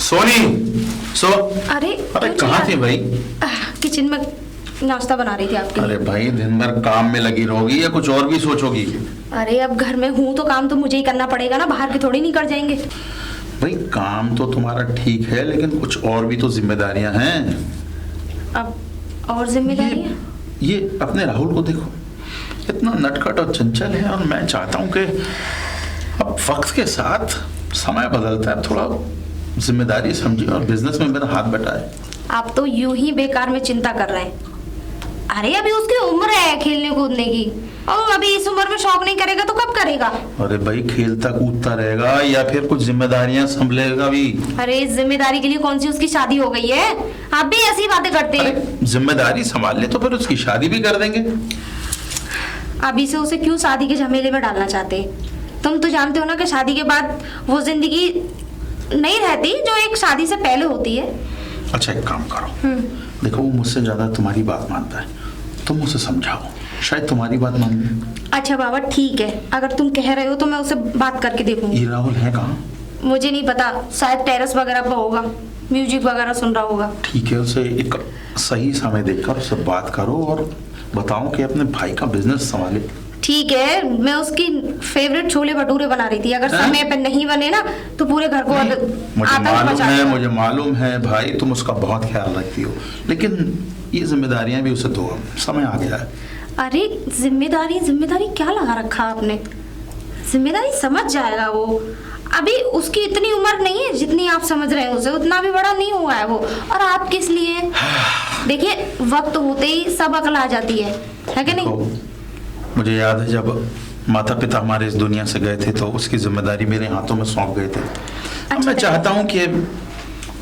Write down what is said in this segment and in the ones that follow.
सोनी अरे कहाँ थी भाई? किचन में नाश्ता बना रही थी आपके लिए। अरे भाई दिन भर काम में लगी रहोगी या कुछ और भी सोचोगी? अरे अब घर में हूँ तो काम तो मुझे ही करना पड़ेगा ना, बाहर के थोड़ी नहीं कर जाएंगे। भाई काम तो तुम्हारा ठीक है लेकिन कुछ और भी तो जिम्मेदारियां हैं। अब और जिम्मेदारियां? ये अपने राहुल को देखो, इतना नटखट और चंचल है और मैं चाहता हूँ कि अब वक्त के साथ समय बदलता है, थोड़ा जिम्मेदारी समझिए और बिजनेस में मेरा हाथ बटाए। आप तो यूं ही बेकार में चिंता कर रहे हैं। अरे अभी उसकी उम्र है खेलने कूदने की, और अभी इस उम्र में शौक नहीं करेगा तो कब करेगा? अरे भाई खेलता कूदता रहेगा या फिर कुछ जिम्मेदारियां संभलेगा भी। अरे इस जिम्मेदारी के लिए कौन सी उसकी शादी हो गई है? आप भी ऐसी बातें करते हैं। जिम्मेदारी संभाल ले तो फिर उसकी शादी भी कर देंगे। अभी से उसे क्यों शादी के झमेले में डालना चाहते हैं? तुम तो जानते हो ना कि शादी के बाद वो जिंदगी नहीं रहती जो एक शादी से पहले होती है। अच्छा एक काम करो, देखो वो मुझसे ज्यादा तुम्हारी बात मानता है, तुम उसे समझाओ, शायद तुम्हारी बात मान ले। अच्छा बाबा ठीक है, अगर तुम कह रहे हो तो मैं उसे बात करके देखूंगी। ये राहुल है कहाँ? मुझे नहीं पता, शायद टेरेस वगैरह पर होगा, म्यूजिक वगैरह सुन रहा होगा। ठीक है, उसे एक सही समय देखकर उससे बात करो और बताओ कि अपने भाई का बिजनेस संभाले। ठीक है, मैं उसकी फेवरेट छोले भटूरे बना रही थी, अगर समय पे नहीं बने ना तो पूरे घर को मुझे मालूम है भाई तुम उसका बहुत ख्याल रखती हो, लेकिन ये जिम्मेदारियां भी उसे दो, समय आ गया है। अरे जिम्मेदारी क्या लगा रखा आपने? जिम्मेदारी समझ जाएगा वो, अभी उसकी इतनी उम्र नहीं है जितनी आप समझ रहे हैं उसे, उतना भी बड़ा नहीं हुआ है वो। और आप किस लिए? देखिए वक्त होते ही सब अकल आ जाती है कि नहीं? मुझे याद है जब माता पिता हमारे इस दुनिया से गए थे तो उसकी जिम्मेदारी मेरे हाथों में सौंप गए थे। अब मैं चाहता हूँ कि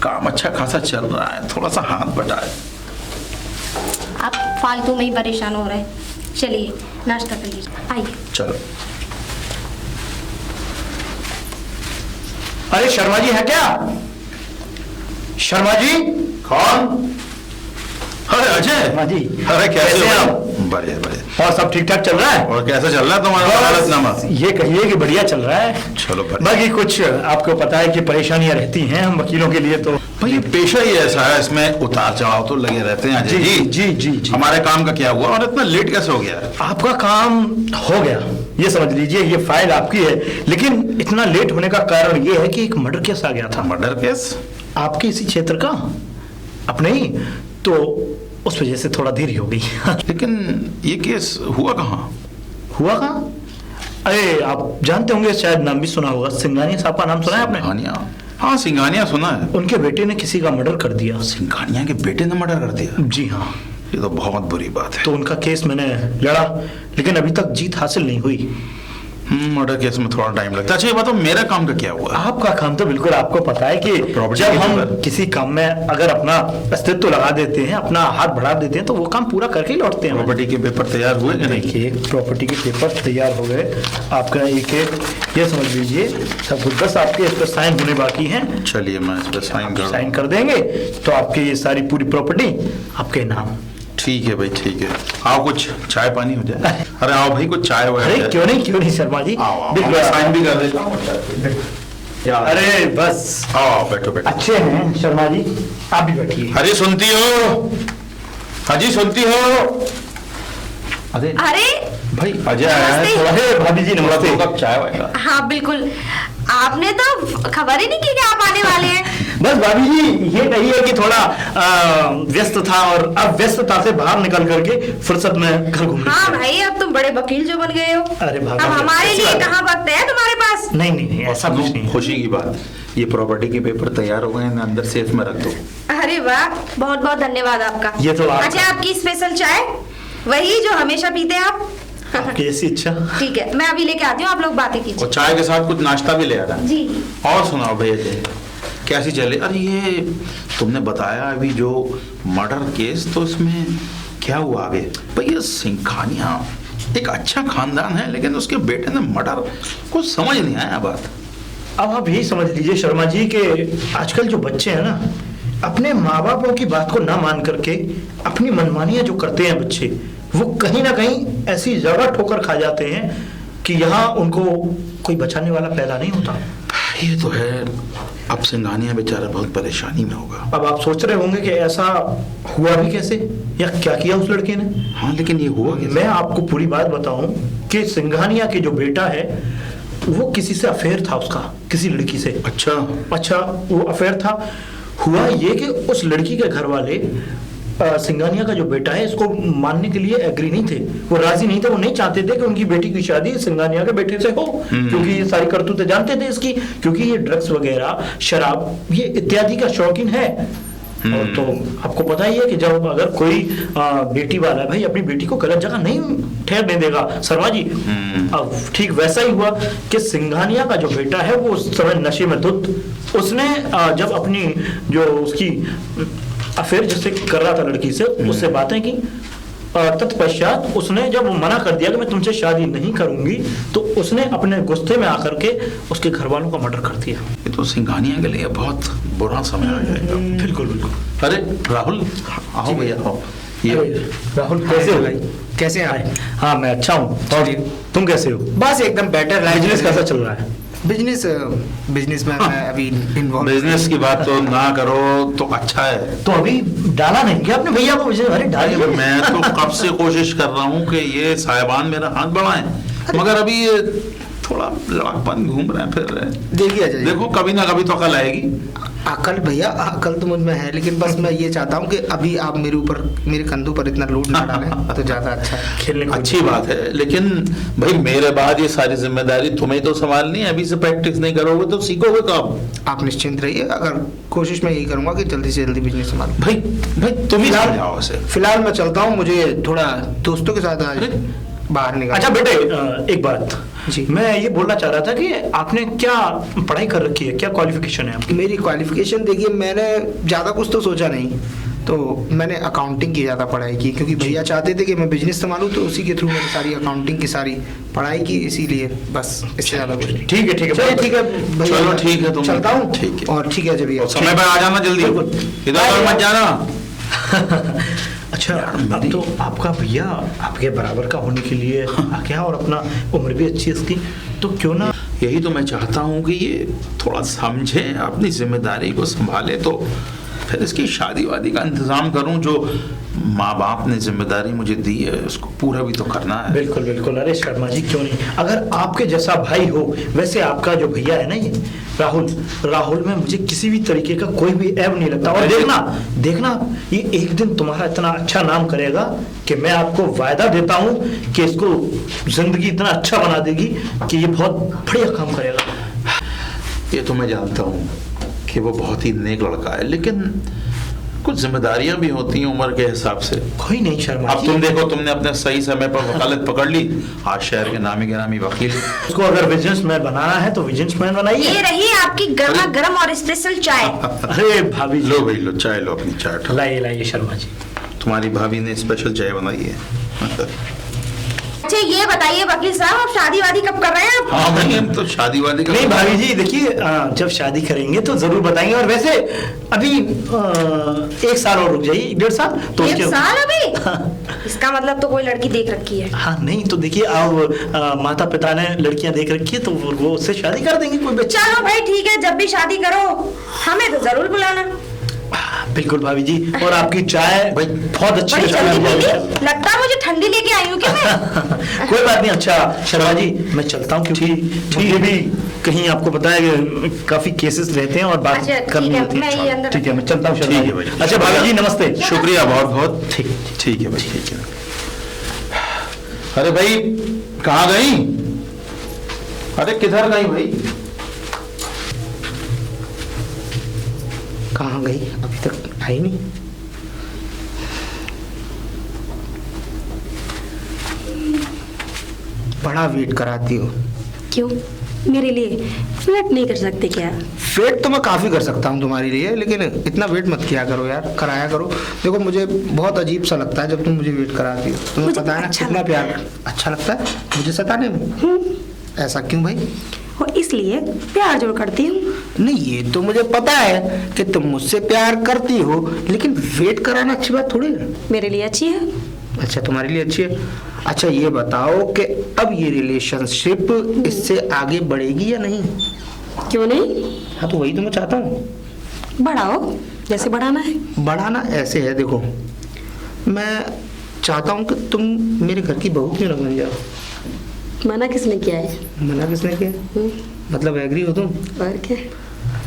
काम अच्छा खासा चल रहा है, थोड़ा सा हाथ बटाए। आप फालतू में ही परेशान हो रहे हैं। चलिए नाश्ता कर लीजिए, आइए। चलो। अरे शर्मा जी है क्या? शर्मा जी? कौन? अरे अजय। शर्मा जी। अरे कैसे हो आप? बढ़िया बढ़िया। और सब ठीक ठाक चल रहा है? और कैसा चल रहा है तुम्हारा हालतनामा? ये कहिए कि बढ़िया चल रहा है। चलो बाकी कुछ आपको पता है कि परेशानियां रहती हैं हम वकीलों के लिए, तो भाई पेशा ही ऐसा है, इसमें उतार चढ़ाव तो लगे रहते हैं। अजय जी जी जी जी। हमारे काम का क्या हुआ और इतना लेट कैसे हो गया? आपका काम हो गया, ये समझ लीजिए, ये फाइल आपकी है, लेकिन इतना लेट होने का कारण ये है कि एक मर्डर केस आ गया था। Murder case? आपके इसी क्षेत्र का, अपने ही, तो उस वजह से थोड़ा देरी हो गई। लेकिन ये केस हुआ कहाँ? हुआ कहाँ? अरे आप जानते होंगे, शायद नाम भी सुना होगा, सिंघानिया साहब का नाम सुना है आपने? सिंघानिया? हाँ सिंघानिया सुना है। उनके बेटे ने किसी का मर्डर कर दिया। सिंघानिया के बेटे ने मर्डर कर दिया? जी हाँ। ये तो बहुत बुरी बात है। तो उनका केस मैंने लड़ा, लेकिन अभी तक जीत हासिल नहीं हुई। मर्डर केस में थोड़ा टाइम लगता है। अच्छा ये बताओ मेरा काम का क्या हुआ? आपका काम तो बिल्कुल आपको पता है कि जब हम किसी काम में अगर अपना अस्तित्व लगा देते हैं, अपना हाथ बढ़ा देते हैं, तो वो काम पूरा करके ही लौटते हैं। प्रॉपर्टी के पेपर तैयार हुए? देखिए प्रॉपर्टी के पेपर तैयार हो गए, आपका एक ये समझ लीजिए सब कुछ, बस आपके इस पर साइन होने बाकी हैं। चलिए मैं इस पर साइन कर देंगे तो आपकी ये सारी पूरी प्रॉपर्टी आपके नाम। ठीक है भाई ठीक है। आओ कुछ चाय पानी हो जाए। अरे आओ भाई कुछ चाय वगैरह। अरे क्यों नहीं शर्मा जी, साइन भी कर देता हूँ। अरे बस आओ बैठो बैठो। अच्छे हैं शर्मा जी, आप भी बैठिए। अरे सुनती हो? हाजी सुनती हो? अरे भाई अजय आया है थोड़ा। भाभी जी नमस्ते। कप चाय वगैरह? हाँ बिल्कुल, आपने तो खबर ही नहीं की कि आप आने वाले हैं। बस भाभी जी ये कहिए कि थोड़ा व्यस्त था, और अब व्यस्तता से बाहर निकल करके फुर्सत में घर घूमने। हाँ भाई अब तुम बड़े वकील जो बन गए हो। अरे अब हमारे लिए कहाँ वक्त है तुम्हारे पास? नहीं ऐसा कुछ नहीं। खुशी की बात, ये प्रॉपर्टी के पेपर तैयार हो गए हैं, अंदर सेफ में रख दो। अरे वाह, बहुत बहुत धन्यवाद आपका। ये तो अच्छा आपकी स्पेशल चाय, वही जो हमेशा पीते हैं आप? कैसी इच्छा। ठीक है मैं अभी लेके आती हूँ, आप लोग बातें कीजिए। और चाय के साथ कुछ नाश्ता भी ले आना जी। और सुनाओ भैया जी कैसी चले? अरे ये तुमने बताया अभी जो मर्डर केस, तो इसमें क्या हुआ आगे? भाई ये सिंघानिया एक अच्छा खानदान है, लेकिन उसके बेटे ने मर्डर, कुछ समझ नहीं आया बात। अब आप यही समझ लीजिए शर्मा जी कि आजकल जो बच्चे हैं ना, अपने माँ बापों की बात को ना मान करके अपनी मनमानियां जो करते हैं बच्चे, वो कहीं ना कहीं ऐसी जगह ठोकर खा जाते हैं कि यहाँ उनको कोई बचाने वाला पैदा नहीं होता। ये तो है। अब अब सिंघानिया बेचारा बहुत परेशानी में होगा। अब आप सोच रहे होंगे कि ऐसा हुआ भी कैसे, या क्या किया उस लड़के ने। हाँ, लेकिन ये हुआ कैसे? मैं आपको पूरी बात बताऊं कि सिंघानिया के जो बेटा है वो किसी से अफेयर था उसका, किसी लड़की से। अच्छा, वो अफेयर था। हुआ ये कि उस लड़की के घर वाले सिंघानिया का जो बेटा है इसको मानने के लिए एग्री नहीं थे, वो राजी नहीं थे, वो नहीं चाहते थे कि उनकी बेटी की शादी सिंघानिया के बेटे से हो, क्योंकि ये सारी करतूतें जानते थे इसकी, क्योंकि ये ड्रग्स वगैरह, शराब, ये इत्यादि का शौकीन है। और तो आपको पता ही है कि जब अगर कोई बेटी वाला है भाई अपनी बेटी को गलत जगह नहीं ठहरने देगा शर्मा जी। अब ठीक वैसा ही हुआ कि सिंघानिया का जो बेटा है वो उस समय नशे में धुत, उसने जब अपनी जो उसकी अफेयर जिससे कर रहा था लड़की से, उससे बातें की, तत्पश्चात उसने जब मना कर दिया कि मैं तुमसे शादी नहीं करूंगी, तो उसने अपने गुस्से में आकर के उसके घर वालों का मर्डर कर दिया। ये तो सिंघानिया के लिए बहुत बुरा समय आ जाएगा। बिल्कुल बिल्कुल। अरे राहुल, आओ भैया आओ। ये राहुल कैसे हो भाई? कैसे आए? हाँ मैं अच्छा हूँ, और तुम कैसे हो? बस एकदम बेटर लाइफ। बिजनेस कैसा चल रहा है? बिजनेस में मैं अभी इन्वॉल्व। बिजनेस की बात तो ना करो तो अच्छा है। तो अभी डाला नहीं क्या अपने भैया को बिजनेस? अरे डालिए। मैं तो कब से कोशिश कर रहा हूँ कि ये साहिबान मेरा हाथ बढ़ाएं, मगर अभी ये थोड़ा लड़कपन घूम रहे हैं, फिर रहे हैं। देखिए अजय, देखो कभी ना कभी तो अकल आएगी। अकल भैया, अकल तो मुझ में है, लेकिन बस मैं ये चाहता हूँ कि अभी आप मेरे कंधों पर इतना लोड ना डालें तो ज्यादा अच्छा है। खेलने को अच्छी बात है, लेकिन भाई मेरे बाद ये सारी जिम्मेदारी तुम्हें तो संभालनी है। अभी से प्रैक्टिस नहीं करोगे तो सीखोगे कब? आप निश्चिंत रहिए, अगर कोशिश मैं यही करूंगा कि जल्दी से जल्दी बिजनेस संभालूं। भाई तुम ही समझाओ उसे। फिलहाल मैं चलता हूँ, मुझे थोड़ा दोस्तों के साथ आज बाहर निकल। अच्छा बेटे, एक बात जी, मैं ये बोलना चाह रहा था कि आपने क्या पढ़ाई कर रखी है, क्या क्वालिफिकेशन है आपकी? मेरी क्वालिफिकेशन देखिए, मैंने ज़्यादा कुछ तो सोचा नहीं, तो मैंने अकाउंटिंग की ज़्यादा पढ़ाई की, क्योंकि भैया चाहते थे कि मैं बिजनेस संभालूं, तो उसी के थ्रू मैंने सारी अकाउंटिंग की सारी पढ़ाई की, इसीलिए बस, इससे ज़्यादा कुछ नहीं। ठीक है ठीक है चलिए ठीक है भैया, चलो ठीक है, तुम चलता हूँ। ठीक है, और ठीक है जब और समय पर आ जाना जल्दी, इधर मत जाना। अच्छा, अब तो आपका भैया आपके बराबर का होने के लिए आ गया, और अपना उम्र भी अच्छी है इसकी, तो क्यों ना। यही तो मैं चाहता हूँ कि ये थोड़ा समझे, अपनी जिम्मेदारी को संभाले, तो फिर इसकी शादी वादी का इंतजाम करूं। जो माँ बाप ने जिम्मेदारी मुझे दी है उसको पूरा भी तो करना है। बिल्कुल बिल्कुल। अरे शर्मा जी क्यों नहीं, अगर आपके जैसा भाई हो, वैसे आपका जो भैया है ना ये राहुल में मुझे किसी भी तरीके का कोई भी ऐब नहीं लगता। और देखना ये एक दिन तुम्हारा इतना अच्छा नाम करेगा कि मैं आपको वायदा देता हूँ कि इसको जिंदगी इतना अच्छा बना देगी कि ये बहुत बढ़िया काम करेगा। ये तो मैं जानता हूँ कि वो बहुत ही नेक लड़का है, लेकिन कुछ जिम्मेदारियां भी होती हैं उम्र के हिसाब से। कोई नहीं शर्मा अब तुम देखो, तुमने अपने सही समय पर वकालत पकड़ ली, आज शहर के नामी गिरामी वकील। उसको अगर बिजनेसमैन बनाना है तो बिजनेसमैन बनाइए। ये रही आपकी गर्मा गर्म और स्पेशल चाय। अरे भाभी जी, लो भाई लो, चाय लो, अपनी चाय उठाओ। लाइए शर्मा जी, तुम्हारी भाभी ने स्पेशल चाय बनाई है। अच्छा ये बताइए वकील साहब, आप शादी वादी कब कर रहे हैं? हाँ भाई, हम तो शादी वादी का नहीं भाभी जी देखिए, जब शादी करेंगे तो जरूर बताएंगे। और वैसे अभी 1 साल और रुक जाइए, 1.5 साल तो 1 साल अभी? इसका मतलब तो कोई लड़की देख रखी है। हाँ नहीं तो देखिए, अब माता पिता ने लड़कियां देख रखी है तो वो उससे शादी कर देंगे, कोई बच्चा। चलो भाई ठीक है, जब भी शादी करो हमें तो जरूर बुलाना। बिल्कुल भाभी जी, और आपकी चाय भाई बहुत अच्छी बड़ी जल्दी है। पीली, लगता है मुझे ठंडी लेके आई हूँ क्या मैं? कोई बात नहीं। अच्छा शर्मा जी मैं चलता हूँ, क्योंकि मुझे भी कहीं आपको पता है कि काफी केसेस रहते हैं और बात अच्छा, करनी ठीक है, होती मैं ये है। अंदर ठीक है मैं चलता हूँ शर्मा ठीक जी। है भाई। अच्छा भाभी जी नमस्ते। शुक्रिया बहुत बहुत। ठीक है भाई, ठीक है। अरे भाई कहाँ गई? अरे किधर गई भाई? कहाँ गई? अभी तक आई नहीं। बड़ा वेट कराती हो। क्यों? मेरे लिए वेट नहीं कर सकते क्या? वेट तो मैं काफ़ी कर सकता हूँ तुम्हारे लिए, लेकिन इतना वेट मत किया करो यार, कराया करो। देखो मुझे बहुत अजीब सा लगता है जब तुम मुझे वेट कराती हो। तुम्हें मुझे पता है ना अच्छा कितना प्यार अच्छा लगता है मुझे सताने में। ऐसा क्यों भाई? और इसलिए प्यार जोड़ करती हूँ। नहीं ये तो मुझे पता है कि तुम मुझसे प्यार करती हो, लेकिन वेट कराना अच्छी बात थोड़ी है। मेरे लिए अच्छी है। अच्छा तुम्हारे लिए अच्छी है। अच्छा ये बताओ कि अब ये रिलेशनशिप इससे आगे बढ़ेगी या नहीं? क्यों नहीं? हाँ तो वही तो मैं चाहता हूँ। बढ़ाओ, जैसे बढ़ाना है। बढ़ाना ऐसे है, देखो मैं चाहता हूँ कि तुम मेरे घर की बहू क्यों ना बन जाओ। मना किसने किया है? मना किसने किया? मतलब एग्री हो तुम? और क्या?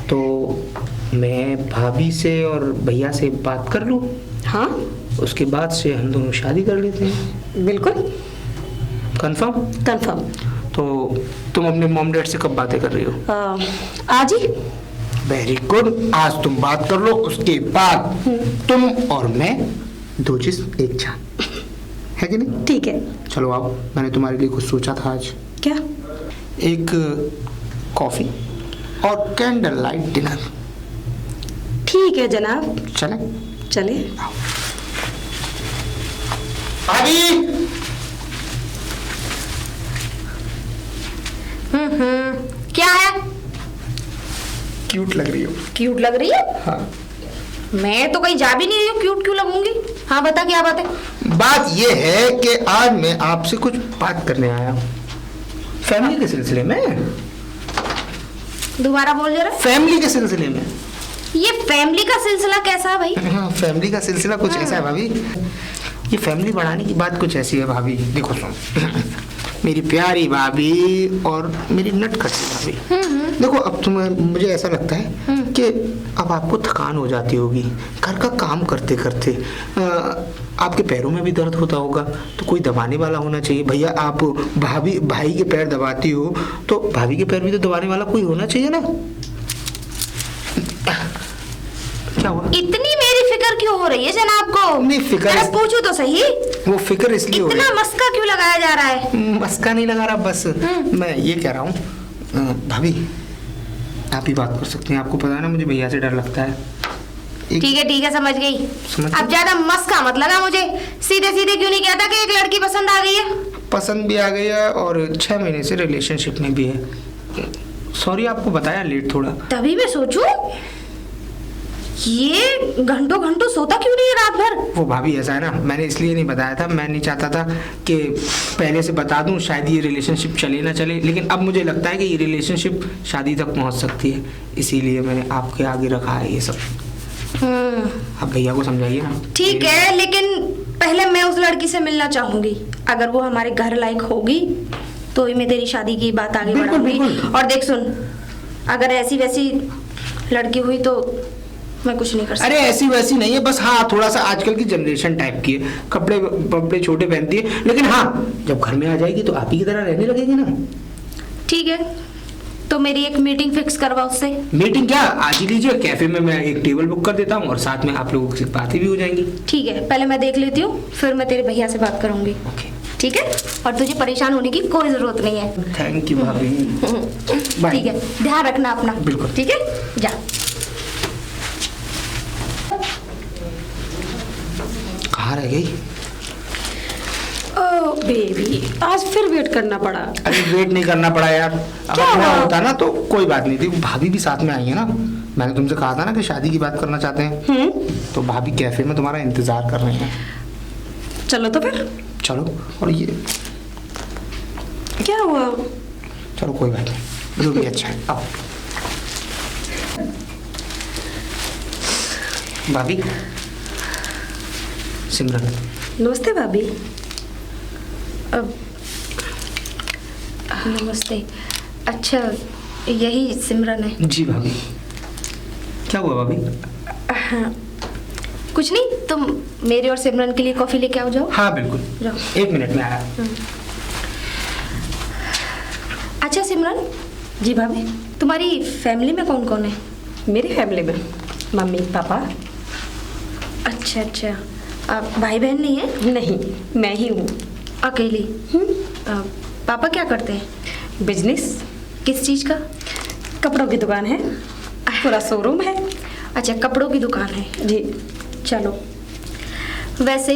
तो मैं भाभी से और भैया से बात कर लूँ, हाँ उसके बाद से हम दोनों शादी कर लेते हैं। बिल्कुल कंफर्म? कंफर्म। तो तुम अपने मॉम डैड से कब बातें कर रही हो? आज ही। वेरी गुड, आज तुम बात कर लो, उसके बाद तुम और मैं दो चीज एक जान, है कि नहीं? ठीक है। चलो आओ, मैंने तुम्हारे लिए कुछ सोचा था आज। क्या? एक कॉफी और कैंडल लाइट डिनर। ठीक है जनाब, चले? चले। भाभी क्या है? क्यूट लग रही हो। क्यूट लग रही है? हाँ। मैं तो कहीं जा भी नहीं रही हूँ, क्यूट क्यों लगूंगी? हाँ बता, क्या बात है? बात ये है कि आज मैं आपसे कुछ बात करने आया हूँ फैमिली के सिलसिले में। दोबारा बोल जरा। फैमिली के सिलसिले में। ये फैमिली का सिलसिला कैसा है भाई? हाँ, फैमिली का सिलसिला कुछ ऐसा है भाभी, ये फैमिली बढ़ाने की बात कुछ ऐसी है भाभी। देखो सुन, मेरी प्यारी भाभी और मेरी नटखटी भाभी, देखो अब तुम्हें, मुझे ऐसा लगता है कि अब आपको थकान हो जाती होगी घर का काम करते करते, आपके पैरों में भी दर्द होता होगा, तो कोई दबाने वाला होना चाहिए। भैया आप भाई के पैर दबाती हो तो भाभी के पैर भी तो दबाने वाला कोई होना चाहिए ना। क्या हुआ? इतनी मेरी फिक्र क्यों हो रही है जनाब को? नहीं, फिक्र अरे पूछू तो सही, वो फिक्र इसलिए हो रही इतना मस्का क्यों लगाया जा रहा है? मस्का नहीं लगा रहा, बस मैं ये कह रहा हूँ भाभी आप ही बात कर सकती हैं, आपको पता है ना मुझे भैया से डर लगता है। ठीक है समझ गई। समझ अब ज्यादा मस्का मत लगा मुझे, सीधे सीधे क्यों नहीं कहता कि एक लड़की पसंद आ गई है? पसंद भी आ गई है और 6 महीने से रिलेशनशिप में भी है। सॉरी आपको बताया लेट थोड़ा। तभी मैं सोचूं ये घंटों घंटों सोता क्यों नहीं है रात भर? वो भाभी ऐसा है ना, मैंने इसलिए नहीं बताया था, मैं नहीं चाहता था कि पहले से बता दूं, शायद ये रिलेशनशिप चले ना चले, लेकिन अब मुझे लगता है कि ये रिलेशनशिप शादी तक पहुंच सकती है, इसीलिए मैंने आपके आगे रखा है ये सब। आप भैया को समझाइए ना। ठीक है, लेकिन पहले मैं उस लड़की से मिलना चाहूंगी, अगर वो हमारे घर लायक होगी तो ही मैं तेरी शादी की बात आगे बढ़ाऊंगी। और देख सुन, अगर ऐसी वैसी लड़की हुई तो मैं कुछ नहीं कर सकती। अरे ऐसी वैसी नहीं है, बस हाँ थोड़ा सा आजकल की जनरेशन टाइप की है, कपड़े छोटे पहनती है, लेकिन हाँ जब घर में आ जाएगी तो आप ही की तरह रहने लगेगी ना। ठीक है, तो मेरी एक मीटिंग फिक्स करवा उससे। मीटिंग क्या, आज ही लीजिए, कैफे में मैं एक टेबल बुक कर देता हूँ और साथ में आप लोगों से बातें भी हो जाएंगी। ठीक है, पहले मैं देख लेती हूँ, फिर मैं तेरे भैया से बात करूंगी। ओके ठीक है, और तुझे परेशान होने की कोई जरूरत नहीं है। थैंक यू भाभी। बाय। ठीक है, ध्यान रखना अपना। बिल्कुल। ठीक है, जा। कहाँ रह गई? ओ बेबी, आज फिर वेट करना पड़ा। अरे वेट नहीं करना पड़ा यार, क्या अगर मैं हुआ? होता ना तो कोई बात नहीं थी, भाभी भी साथ में आई है ना। मैंने तुमसे कहा था ना कि शादी की बात करना चाहते हैं, तो भाभी कैफे में तुम्हारा इंतजार कर रहे हैं। चलो तो फिर। चलो, और ये क्या हुआ? चलो कोई बात नहीं, जो भी अच्छा है। आओ भाभी। सिमरन। नमस्ते भाभी। अब नमस्ते। अच्छा, यही सिमरन है? जी भाभी। क्या हुआ भाभी? हाँ, कुछ नहीं, तुम मेरे और सिमरन के लिए कॉफी लेके आओ। जाओ। हाँ बिल्कुल, जाओ। 1 मिनट में आया। अच्छा सिमरन, जी भाभी। तुम्हारी फैमिली में कौन कौन है? मेरी फैमिली में मम्मी पापा। अच्छा अच्छा, आप भाई बहन नहीं है? नहीं, मैं ही हूँ अकेली। पापा क्या करते हैं? बिजनेस। किस चीज़ का? कपड़ों की दुकान है, पूरा शोरूम है। अच्छा, कपड़ों की दुकान है। जी। चलो, वैसे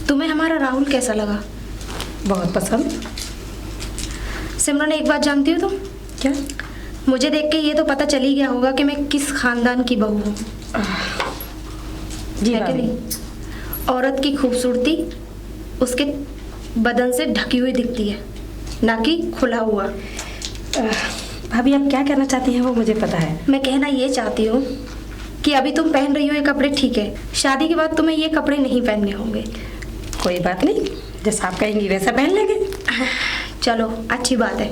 तुम्हें हमारा राहुल कैसा लगा? बहुत पसंद। सिमरन, एक बात जानती हो तुम? क्या? मुझे देख के ये तो पता चल ही गया होगा कि मैं किस खानदान की बहू हूँ। जी है कि भाभी। नहीं? औरत की खूबसूरती उसके बदन से ढकी हुई दिखती है, ना कि खुला हुआ। भाभी आप क्या कहना चाहती हैं वो मुझे पता है। मैं कहना ये चाहती हूँ कि अभी तुम पहन रही हो ये कपड़े ठीक है, शादी के बाद तुम्हें ये कपड़े नहीं पहनने होंगे। कोई बात नहीं, जैसा आप कहेंगी वैसा पहन लेंगे। चलो अच्छी बात है।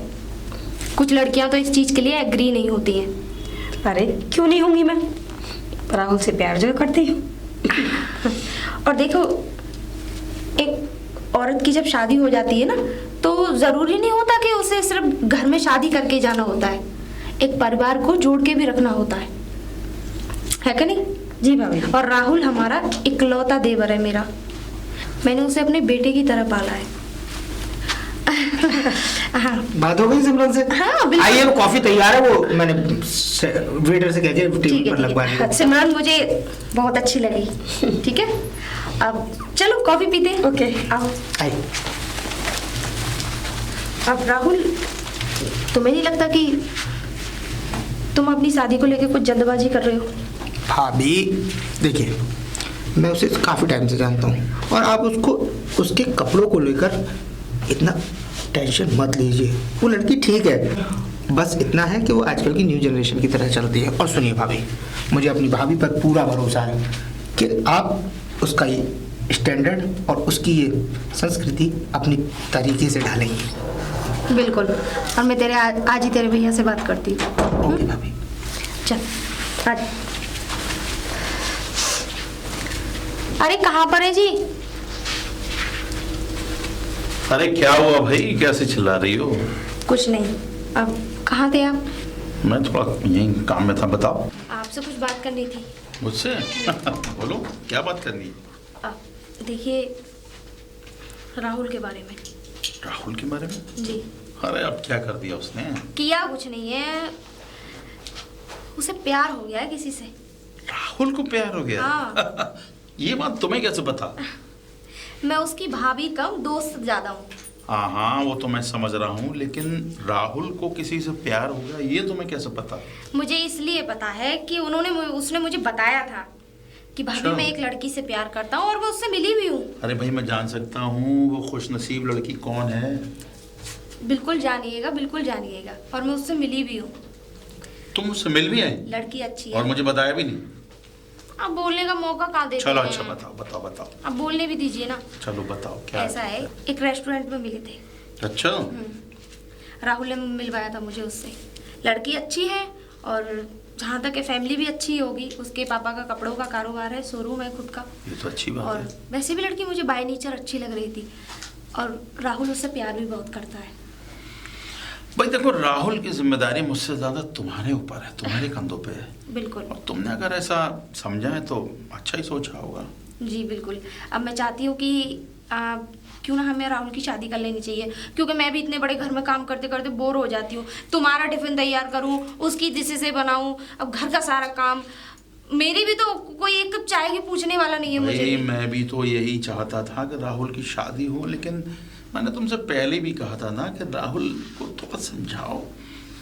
कुछ लड़कियां तो इस चीज के लिए एग्री नहीं होती हैं। अरे क्यों नहीं होंगी, मैं राहुल से प्यार जो करती हूँ। और देखो, एक औरत की जब शादी हो जाती है ना, तो जरूरी नहीं होता कि उसे सिर्फ घर में शादी करके जाना होता है, एक परिवार को जोड़ के भी रखना होता है कि नहीं? जी भाभी। और राहुल हमारा इकलौता देवर है मेरा, मैंने उसे अपने बेटे की तरह पाला है। हाँ बात हो गई सिमरन से? हाँ बिल्कुल। आइए, वो कॉफी तैयार है, वो मैंने वेटर से कह के ठीक टेबल है, पर लगवा ठीक दिया। है। सिमरन मुझे बहुत अच्छी लगी। ठीक है, अब चलो कॉफी पीते हैं। ओके। आओ। आइए। अब राहुल, तुम्हें नहीं लगता कि तुम अपनी शादी को लेकर कुछ जल्दबाजी कर रहे हो? भाभी देखिए, मैं उसे काफ़ी टाइम से जानता हूँ, और आप उसको उसके कपड़ों को लेकर इतना टेंशन मत लीजिए। वो लड़की ठीक है, बस इतना है कि वो आजकल की न्यू जनरेशन की तरह चलती है। और सुनिए भाभी, मुझे अपनी भाभी पर पूरा भरोसा है कि आप उसका ये स्टैंडर्ड और उसकी ये संस्कृति अपनी तरीके से ढालेंगी। बिल्कुल। और मैं तेरे आज ही तेरे भैया से बात करती हूँ। ओके भाभी। चल आज। अरे कहाँ पर है जी? अरे क्या हुआ भाई, कैसे चिल्ला रही हो? कुछ नहीं। अब कहाँ थे आप? मैं थोड़ा यहीं काम में था, बताओ। आपसे कुछ बात करनी थी। मुझसे? बोलो, क्या बात करनी है? देखिए, राहुल के बारे में। राहुल के बारे में? जी। अरे अब क्या कर दिया उसने? किया कुछ नहीं है, उसे प्यार हो गया है किसी से। राहुल को प्यार हो गया? हाँ। ये बात तुम्हें कैसे पता? मैं उसकी भाभी कम दोस्त ज्यादा हूँ। हाँ हाँ, वो तो मैं समझ रहा हूँ, लेकिन राहुल को किसी से प्यार हो गया ये तुम्हें कैसे पता? मुझे इसलिए पता है कि उसने मुझे बताया था कि भाभी अच्छा। मैं एक लड़की से प्यार करता हूँ, और मैं उससे मिली भी हूँ। अरे भाई, मैं जान सकता हूँ वो खुशनसीब लड़की कौन है? बिल्कुल जानिएगा, बिल्कुल जानिएगा। और मैं उससे मिली भी हूँ। तुम उससे मिल भी आई? लड़की अच्छी और है। मुझे बताया भी नहीं? अब बोलने का मौका कहाँ देते चलो हैं? अच्छा, बताओ बताओ बताओ। अब बोलने भी दीजिए ना। चलो बताओ क्या ऐसा है, एक रेस्टोरेंट में मिले थे। अच्छा। राहुल ने मिलवाया था मुझे उससे। लड़की अच्छी है, और जहाँ तक है फैमिली भी अच्छी होगी। उसके पापा का कपड़ों का कारोबार है, शोरूम है खुद का। ये तो अच्छी बात और है। वैसे भी लड़की मुझे बाय नेचर अच्छी लग रही थी, और राहुल उससे प्यार भी बहुत करता है। भाई देखो, राहुल की जिम्मेदारी मुझसे ज्यादा तुम्हारे ऊपर है, तुम्हारे कंधों पे है। बिल्कुल। और तुमने अगर ऐसा समझा है तो अच्छा ही सोचा होगा। जी बिल्कुल। अब मैं चाहती हूँ कि क्यों ना हमें राहुल की शादी कर लेनी चाहिए, क्योंकि मैं भी इतने बड़े घर में काम करते करते बोर हो जाती हूँ। तुम्हारा टिफिन तैयार करूँ, उसकी डिशें बनाऊँ, अब घर का सारा काम। मेरी भी तो कोई एक कप चाय की पूछने वाला नहीं है मुझे भाई भी। मैं भी तो यही चाहता था कि राहुल की शादी हो, लेकिन मैंने तुमसे पहले भी कहा था ना कि राहुल को थोड़ा समझाओ,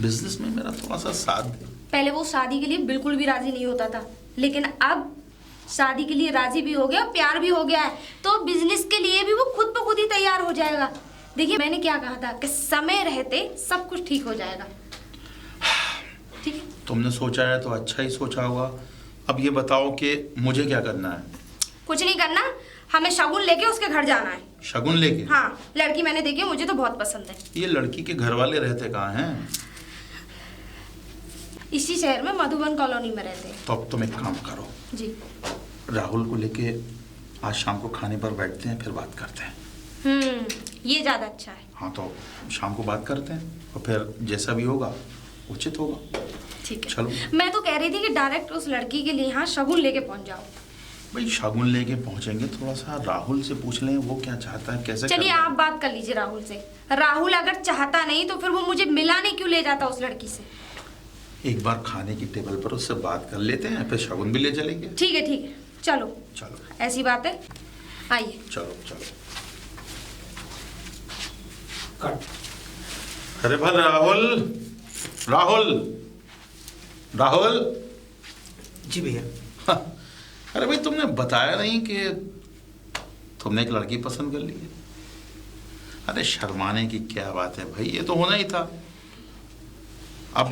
बिजनेस में मेरा थोड़ा सा साथ दे। पहले वो शादी के लिए बिल्कुल भी राजी नहीं होता था, लेकिन अब शादी के लिए राजी भी हो गया, प्यार भी हो गया है, तो बिजनेस के लिए भी वो खुद ब खुद ही तैयार हो जाएगा। देखिए, मैंने क्या कहा था कि समय रहते सब कुछ ठीक हो जाएगा। ठीक है? तुमने सोचा है तो अच्छा ही सोचा होगा। अब ये बताओ कि मुझे क्या करना है? कुछ नहीं करना, हमें शगुन लेके उसके घर जाना है। शगुन लेके? हाँ, लड़की मैंने देखी है, मुझे तो बहुत पसंद है। ये लड़की के घर वाले रहते कहाँ हैं? इसी शहर में मधुबन कॉलोनी में रहते हैं। तो अब तुम एक काम करो, जी। राहुल को लेके आज शाम को खाने पर बैठते हैं, फिर बात करते हैं। ये ज्यादा अच्छा है। हाँ, तो शाम को बात करते हैं और फिर जैसा भी होगा उचित होगा। ठीक है, चलो। मैं तो कह रही थी कि डायरेक्ट उस लड़की के लिए यहाँ शगुन लेके पहुंच जाओ। भाई शगुन लेके पहुंचेंगे, थोड़ा सा राहुल से पूछ लें वो क्या चाहता है, कैसे चलिए, करना है। आप बात कर लीजिए राहुल से। राहुल अगर चाहता नहीं तो फिर वो मुझे मिलाने क्यों ले जाता उस लड़की से? एक बार खाने की टेबल पर उससे बात कर लेते हैं, फिर शगुन भी ले चलेंगे। ठीक है, ठीक है, चलो। चलो ऐसी बात है, आइए। चलो चलो। अरे भाई राहुल, राहुल, राहुल। जी भैया। हाँ, अरे भाई तुमने बताया नहीं कि तुमने एक लड़की पसंद कर ली है? अरे शर्माने की क्या बात है भाई, ये तो होना ही था। अब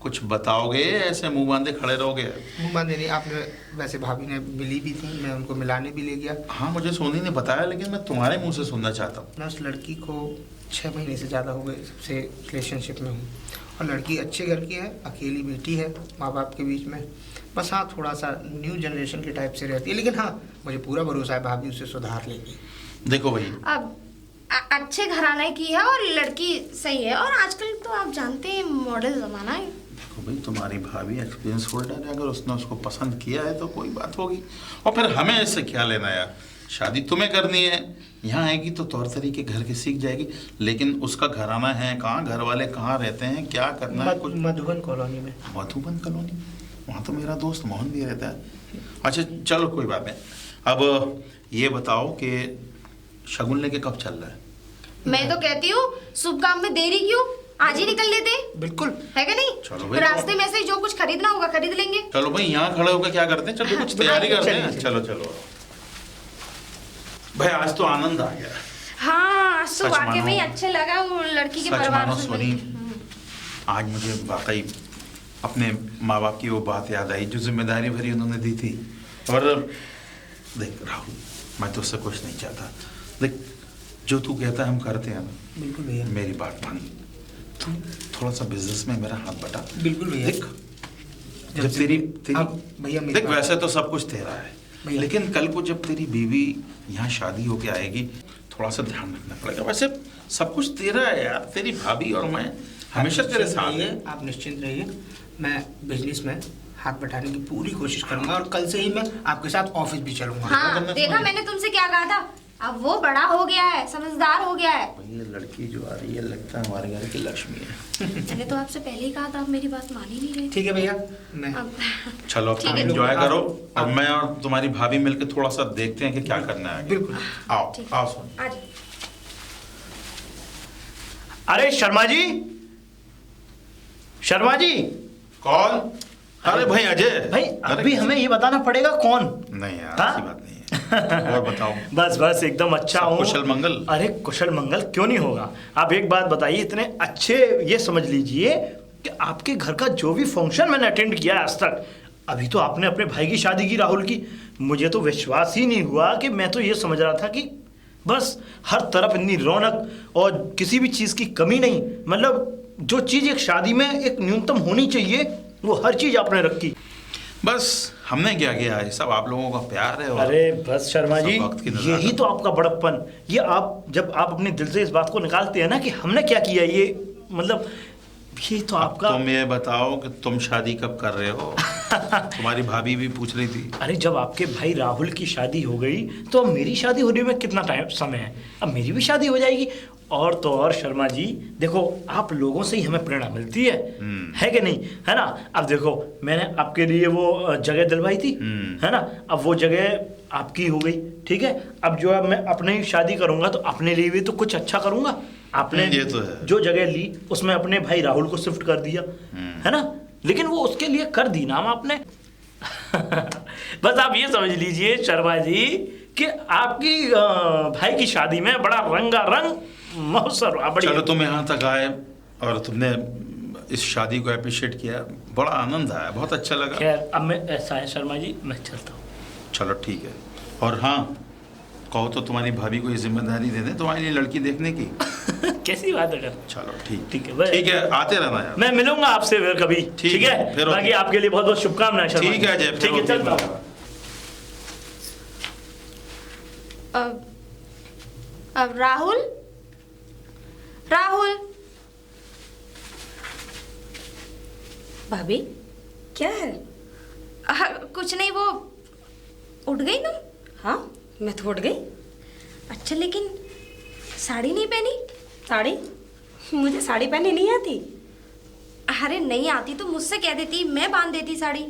कुछ बताओगे ऐसे मुंह बांधे खड़े रहोगे? मुँह बांधे नहीं, आपने वैसे भाभी ने मिली भी थी, मैं उनको मिलाने भी ले गया। हाँ मुझे सोनी ने बताया, लेकिन मैं तुम्हारे मुंह से सुनना चाहता हूँ। मैं उस लड़की को 6 महीने से ज़्यादा हो गए सबसे रिलेशनशिप में हूँ, और लड़की अच्छे घर की है, अकेली बेटी है माँ बाप के बीच में। बस हाँ, थोड़ा सा न्यू जनरेशन के टाइप से रहती है, लेकिन हाँ मुझे पूरा भरोसा है भाभी उसे सुधार लेगी। देखो भाई, अब अच्छे घराने की है और लड़की सही है, और आजकल तो आप जानते हैं मॉडल जमाना है। देखो भाई, तुम्हारी भाभी एक्सपीरियंस होल्डर है, अगर उसने उसको पसंद किया है तो कोई बात होगी। और फिर हमें इससे क्या लेना यार, शादी तुम्हें करनी है, यहाँ आएगी तो तौर तरीके घर के सीख जाएगी, लेकिन उसका घराना है कहाँ, घर वाले कहाँ रहते हैं, क्या करना है कुछ। मधुबन कॉलोनी में। मधुबन कॉलोनी, वहाँ तो मेरा दोस्त मोहन भी रहता है। अच्छा चलो कोई बात नहीं। अब ये बताओ कि शगुन लेके कब चल रहा है? मैं तो कहती हूँ शुभ काम में देरी क्यों, आज ही निकल लेते। बिल्कुल है क्या नहीं? चलो भाई, रास्ते में से जो कुछ खरीदना होगा खरीद लेंगे। चलो भाई, यहाँ खड़े होकर क्या करते हैं, चलो कुछ तैयारी करते हैं। चलो चलो भाई, आज तो आनंद आ गया। हाँ, आज तो सच वाकई में ही मानो- अच्छे लगा वो लड़की के सच परिवार मानो से सोनी, मिलके। आज मुझे वाकई अपने माँ बाप की वो बात याद आई जो जिम्मेदारी भरी उन्होंने दी थी। और देख राहुल, मैं तो उससे कुछ नहीं चाहता। देख, जो तू कहता है हम करते हैं ना। बिल्कुल भैया। मेरी बात मान, तू थोड़ा सा बिजनेस में मेरा हाथ बटा। बिल्कुल भैया। देख, जब तेरी अब भैया मेरी देख, बात- वैसे तो सब कुछ तेरा है, भैया। लेकिन कल को जब तेरी बीवी यहाँ शादी होके आएगी, थोड़ा सा ध्यान रखना पड़ेगा। वैसे सब कुछ तेरा है यार, तेरी भाभी और मैं हमेशा तेरे साथ है। आप निश्चिंत रहिए, मैं बिजनेस में हाथ बटाने की पूरी कोशिश करूंगा, और कल से ही मैं आपके साथ ऑफिस भी चलूंगा। हाँ, देखा मैंने तुमसे क्या कहा था, अब वो बड़ा हो गया है, समझदार हो गया है। ये लड़की जो आ रही है लगता है हमारे घर की लक्ष्मी है। मैंने तो आपसे पहले ही कहा था, आप मेरी बात मान ही नहीं रहे। ठीक है भैया, मैं अब चलो अब ठीक तुम है, एंजॉय आप- करो, आप- और मैं और तुम्हारी भाभी मिलकर थोड़ा सा देखते हैं कि क्या करना है आगे। बिल्कुल। आओ ठीक आओ सोनी। आज अरे शर्मा जी, शर्मा जी। कौन? अरे भाई अजय भाई अरे अभी हमें ये बताना पड़ेगा कौन? नहीं यार, हाँ? ऐसी बात नहीं है। और बताओ। बस बस एकदम अच्छा सब हूँ। कुशल मंगल? अरे कुशल मंगल क्यों नहीं होगा। आप एक बात बताइए, इतने अच्छे, ये समझ लीजिए कि आपके घर का जो भी फंक्शन मैंने अटेंड किया है आज तक, अभी तो आपने अपने भाई की शादी की, राहुल की, मुझे तो विश्वास ही नहीं हुआ। कि मैं तो ये समझ रहा था कि बस हर तरफ इतनी रौनक और किसी भी चीज़ की कमी नहीं, मतलब जो चीज़ एक शादी में एक न्यूनतम होनी चाहिए वो हर चीज़ आपने रखी। बस हमने क्या किया है, सब आप लोगों का प्यार है। और अरे बस शर्मा सब जी, वक्त की नज़ाकत। यही तो आपका बड़प्पन। ये आप जब आप अपने दिल से इस बात को निकालते हैं ना कि हमने क्या किया, ये मतलब ये तो आपका। तुम ये बताओ कि तुम शादी कब कर रहे हो? तुम्हारी भाभी भी पूछ रही थी। अरे जब आपके भाई राहुल की शादी हो गई तो अब मेरी शादी होने में कितना टाइम समय है, अब मेरी भी शादी हो जाएगी। और तो और शर्मा जी, देखो आप लोगों से ही हमें प्रेरणा मिलती है कि नहीं, है ना। अब देखो मैंने आपके लिए वो जगह दिलवाई थी, है ना, अब वो जगह आपकी हो गई, ठीक है। अब जो है मैं अपने ही शादी करूंगा तो अपने लिए भी तो कुछ अच्छा करूंगा। आपने ये तो है। जो जगह ली उसमें अपने भाई राहुल को शिफ्ट कर दिया, है ना, लेकिन वो उसके लिए कर दी नाम आपने। बस आप ये समझ लीजिए शर्मा जी कि आपकी भाई की शादी में बड़ा रंगारंग महोत्सव। चलो तुम यहाँ तक आए और तुमने इस शादी को अप्रिशिएट किया, बड़ा आनंद आया, बहुत अच्छा लगा। खैर अब मैं, ऐसा है शर्मा जी, मैं चलता हूँ। चलो ठीक है। और हाँ, कहो तो तुम्हारी भाभी को ये जिम्मेदारी दे दें तुम्हारी लिए लड़की देखने की। कैसी बात है कर। चलो ठीक ठीक है, ठीक है, आते रहना यार। मैं मिलूंगा आपसे फिर कभी, ठीक है, है। फिर बाकी ओके। आपके लिए बहुत बहुत शुभकामनाएं शर्मा ठीक जी। है अजय, फिर ठीक है, ओके, चलता बाय। हूँ। अब राहुल, राहुल, भाभी क्या है? कुछ नहीं, वो उठ गई तुम? हाँ मैं तो उठ गई। अच्छा, लेकिन साड़ी नहीं पहनी? साड़ी? मुझे साड़ी पहननी नहीं आती। अरे नहीं आती तो मुझसे कह देती, मैं बांध देती साड़ी।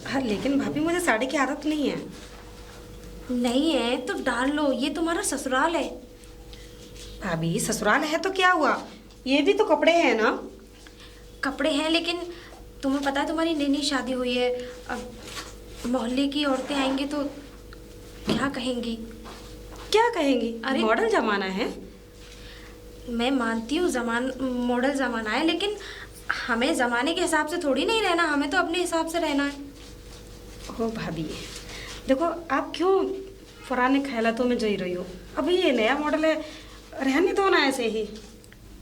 हाँ लेकिन भाभी मुझे साड़ी की आदत नहीं है। नहीं है तो डाल लो, ये तुम्हारा ससुराल है। भाभी ससुराल है तो क्या हुआ, ये भी तो कपड़े हैं ना। कपड़े हैं, लेकिन तुम्हें पता है तुम्हारी नई नई शादी हुई है, अब मोहल्ले की औरतें आएंगी तो क्या कहेंगी? क्या कहेंगी? अरे- मॉडर्न जमाना है। मैं मानती हूँ मॉडल जमाना है, लेकिन हमें जमाने के हिसाब से थोड़ी नहीं रहना, हमें तो अपने हिसाब से रहना है। ओ भाभी, देखो आप क्यों पुराने ख्यालातों में जी रही हो? अभी ये नया मॉडल है, रहने दो ना ऐसे ही।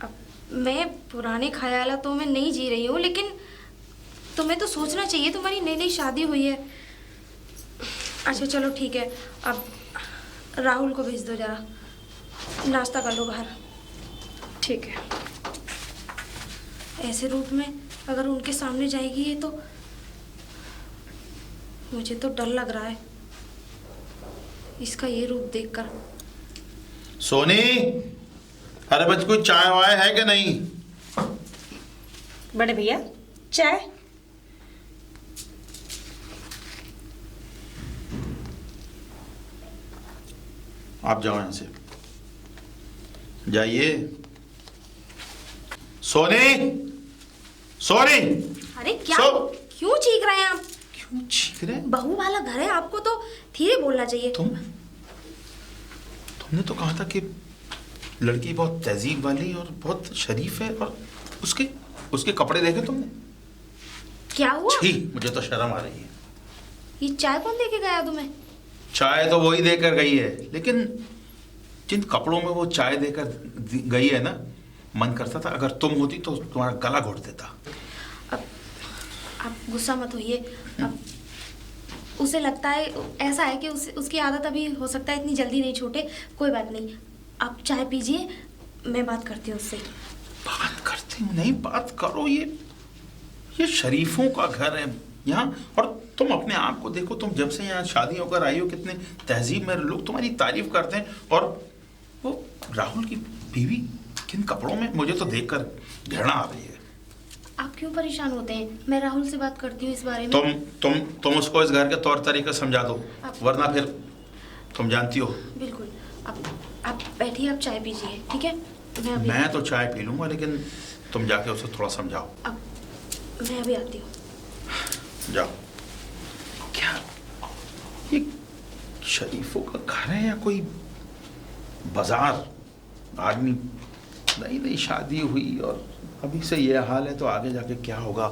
अब मैं पुराने ख्यालातों में नहीं जी रही हूँ, लेकिन तुम्हें तो सोचना चाहिए, तुम्हारी नई नई शादी हुई है। अच्छा चलो ठीक है, अब राहुल को भेज दो, जरा नाश्ता कर लो बाहर। ठीक है। ऐसे रूप में अगर उनके सामने जाएगी ये तो मुझे तो डर लग रहा है इसका ये रूप देखकर। सोनी, अरे बच्चे कोई चाय वाय है कि नहीं? बड़े भैया चाय? आप जाओ यहाँ से, जाइए। सोनी, सोनी। अरे क्या सो- क्यों चीख रहे हैं आप? क्यों चीख रहे हैं? बहू वाला घर है, आपको तो धीरे बोलना चाहिए। तुमने तो कहा था कि लड़की बहुत तहजीब वाली और बहुत शरीफ है, और उसके कपड़े देखे तुमने? क्या हुआ? छी, मुझे तो शर्म आ रही है। ये चाय कौन दे के गया तुम्हें? चाय तो वही देकर गई है, लेकिन जिन कपड़ों में वो चाय देकर गई है ना, मन करता था अगर तुम होती तो तुम्हारा गला घोट देता। अब आप गुस्सा मत होइए। अब उसे लगता है, ऐसा है कि उसकी आदत अभी हो सकता है इतनी जल्दी नहीं छूटे। कोई बात नहीं, आप चाय पीजिए, मैं बात करती हूँ उससे। बात करती हूँ? नहीं, बात करो। ये शरीफों का घर है यहाँ, और तुम अपने आप को देखो। तुम जब से यहाँ शादी होकर आई हो, कितने तहजीब में लोग तुम्हारी तारीफ करते हैं, और वो राहुल की बीवी किन कपड़ों में, मुझे तो देखकर घृणा आ रही है। आप क्यों परेशान होते हैं? मैं राहुल से बात करती हूँ इस बारे में। तुम उसको इस घर के तौर तरीके समझा दो, वरना फिर तुम जानती हो। बिल्कुल। आप बैठिए, आप चाय पीजिए, ठीक है? मैं तो चाय पी लूंगा, लेकिन तुम जाके उसे थोड़ा समझाओ। अब मैं अभी आती हूँ। जाओ। क्या ये शरीफों का घर है या कोई बाजार? आदमी नई नई शादी हुई और अभी से ये हाल है, तो आगे जाके क्या होगा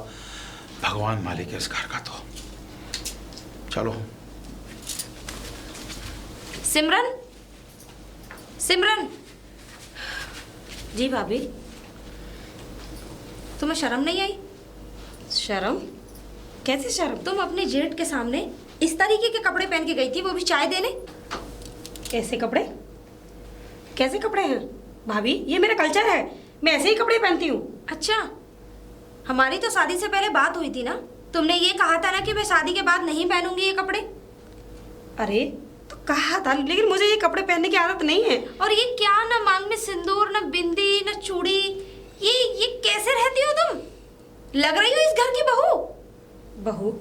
भगवान मालिक है इस घर का। तो चलो। सिमरन, सिमरन। जी भाभी। तुम्हें शर्म नहीं आई? शर्म? कैसी शर्म? तुम अपने जेठ के सामने इस तरीके के कपड़े पहन के गई थी, वो भी चाय देने। ऐसे कपड़े? कैसे कपड़े हैं भाभी? ये मेरा कल्चर है, मैं ऐसे ही कपड़े पहनती हूँ। अच्छा, हमारी तो शादी से पहले बात हुई थी ना, तुमने ये कहा था ना कि मैं शादी के बाद नहीं पहनूंगी ये कपड़े। अरे तो कहा था, लेकिन मुझे ये कपड़े पहनने की आदत नहीं है। और ये क्या, ना मांग में सिंदूर, ना बिंदी, ना चूड़ी, ये कैसे रहती हो तुम? लग रही हो इस घर की बहू। बहू,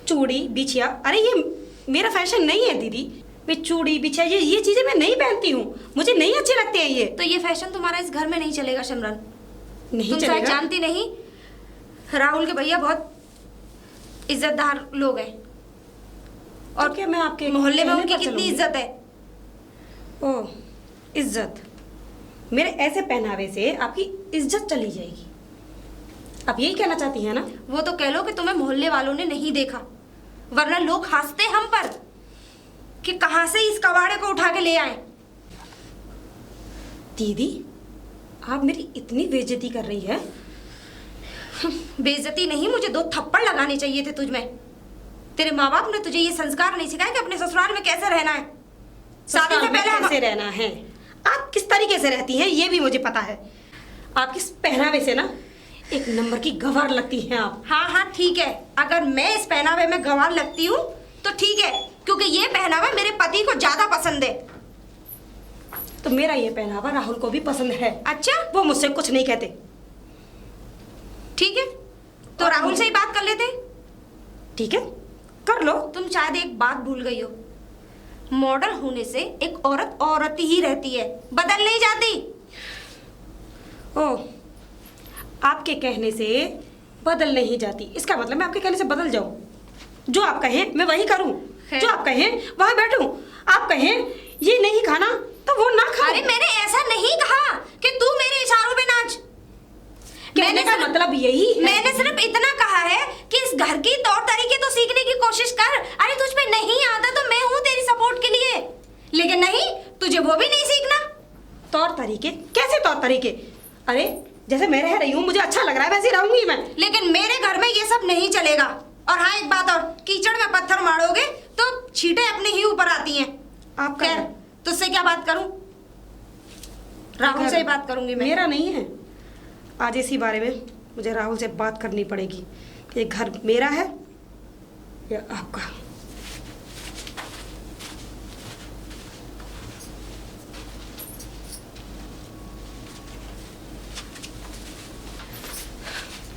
चूड़ी, बिछिया, अरे ये मेरा फैशन नहीं है दीदी। मैं चूड़ी, बिछिया, ये चीजें मैं नहीं पहनती हूँ, मुझे नहीं अच्छे लगते हैं ये। तो ये फैशन तुम्हारा इस घर में नहीं चलेगा सिमरन। नहीं तुम शायद चलेगा। जानती नहीं, राहुल के भैया बहुत इज्जतदार लोग हैं, और क्या मैं आपके मोहल्ले में कहने उनकी पर कितनी चलूंगी? इज्जत है। ओह, इज्जत? मेरे ऐसे पहनावे से आपकी इज्जत चली जाएगी, आप यही कहना चाहती हैं ना? वो तो कह लो कि तुम्हें मोहल्ले वालों ने नहीं देखा, वरना लोग हंसते हम पर कि कहां से इस कबाड़े को उठा के ले आए। दीदी, आप मेरी इतनी बेइज्जती कर रही है। बेइज्जती नहीं, मुझे 2 थप्पड़ लगाने चाहिए थे तुझमें। तेरे माँ बाप ने तुझे ये संस्कार नहीं सिखाया कि अपने ससुराल में कैसे रहना है। शादी से पहले कैसे रहना है, आप किस तरीके से रहती हैं ये भी मुझे पता है। आप किस पहनावे से ना एक नंबर की गंवार लगती हैं आप। हाँ ठीक है, अगर मैं इस पहनावे में गंवार लगती हूँ तो ठीक है, क्योंकि ये पहनावा मेरे पति को ज्यादा पसंद है। तो मेरा ये पहनावा राहुल को भी पसंद है। अच्छा, वो मुझसे कुछ नहीं कहते। ठीक है, तो राहुल से ही बात कर लेते। ठीक है, कर लो। तुम शायद एक बात भूल गई हो, मॉडल होने से एक औरत औरत ही रहती है, बदल नहीं जाती। ओह, आपके कहने से बदल नहीं जाती, इसका मतलब मैं आपके कहने से बदल जाऊं? जो आप कहें मैं वही करूं, जो आप कहें वहां बैठूं। आप कहें ये नहीं खाना तो वो ना खाओ। अरे मैंने ऐसा नहीं कहा कि तू मेरे इशारों पे नाच। कहने का मतलब यही है। मैंने सिर्फ इतना कहा है कि इस घर की तौर तरीके तो सीखने की कोशिश कर। अरे तुझ पे नहीं आता तो मैं हूँ तेरी सपोर्ट के लिए, लेकिन नहीं, तुझे वो भी नहीं सीखना। तौर तरीके? कैसे तौर तरीके? अरे जैसे मैं रह रही हूँ, मुझे अच्छा लग रहा है, वैसे ही रहूंगी मैं। लेकिन मेरे घर में ये सब नहीं चलेगा। और हाँ, एक बात और, कीचड़ में पत्थर मारोगे तो छींटे अपने ही ऊपर आती हैं। आप खैर, तुझसे क्या बात करूं? राहुल से ही बात करूंगी मैं। मेरा नहीं है, आज इसी बारे में मुझे राहुल से बात करनी पड़ेगी। ये घर मेरा है या आपका?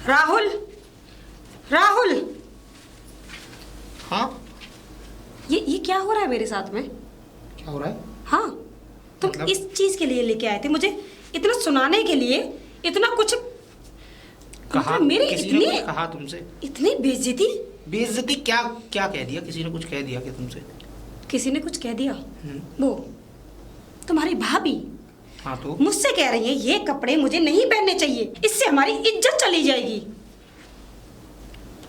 राहुल, राहुल, हाँ, ये क्या हो रहा है मेरे साथ में? क्या हो रहा है? हाँ, तुम मतलब? इस चीज के लिए लेके आए थे मुझे, इतना सुनाने के लिए, इतना कुछ कहा? मतलब मेरी किसी ने इतनी कुछ कहा तुमसे? इतनी बेइज्जती? बेइज्जती क्या? क्या कह दिया? किसी ने कुछ कह दिया क्या तुमसे? किसी ने कुछ कह दिया? वो तुम्हारी भाभी हाँ तो मुझसे कह रही है ये कपड़े मुझे नहीं पहनने चाहिए, इससे हमारी इज्जत चली जाएगी।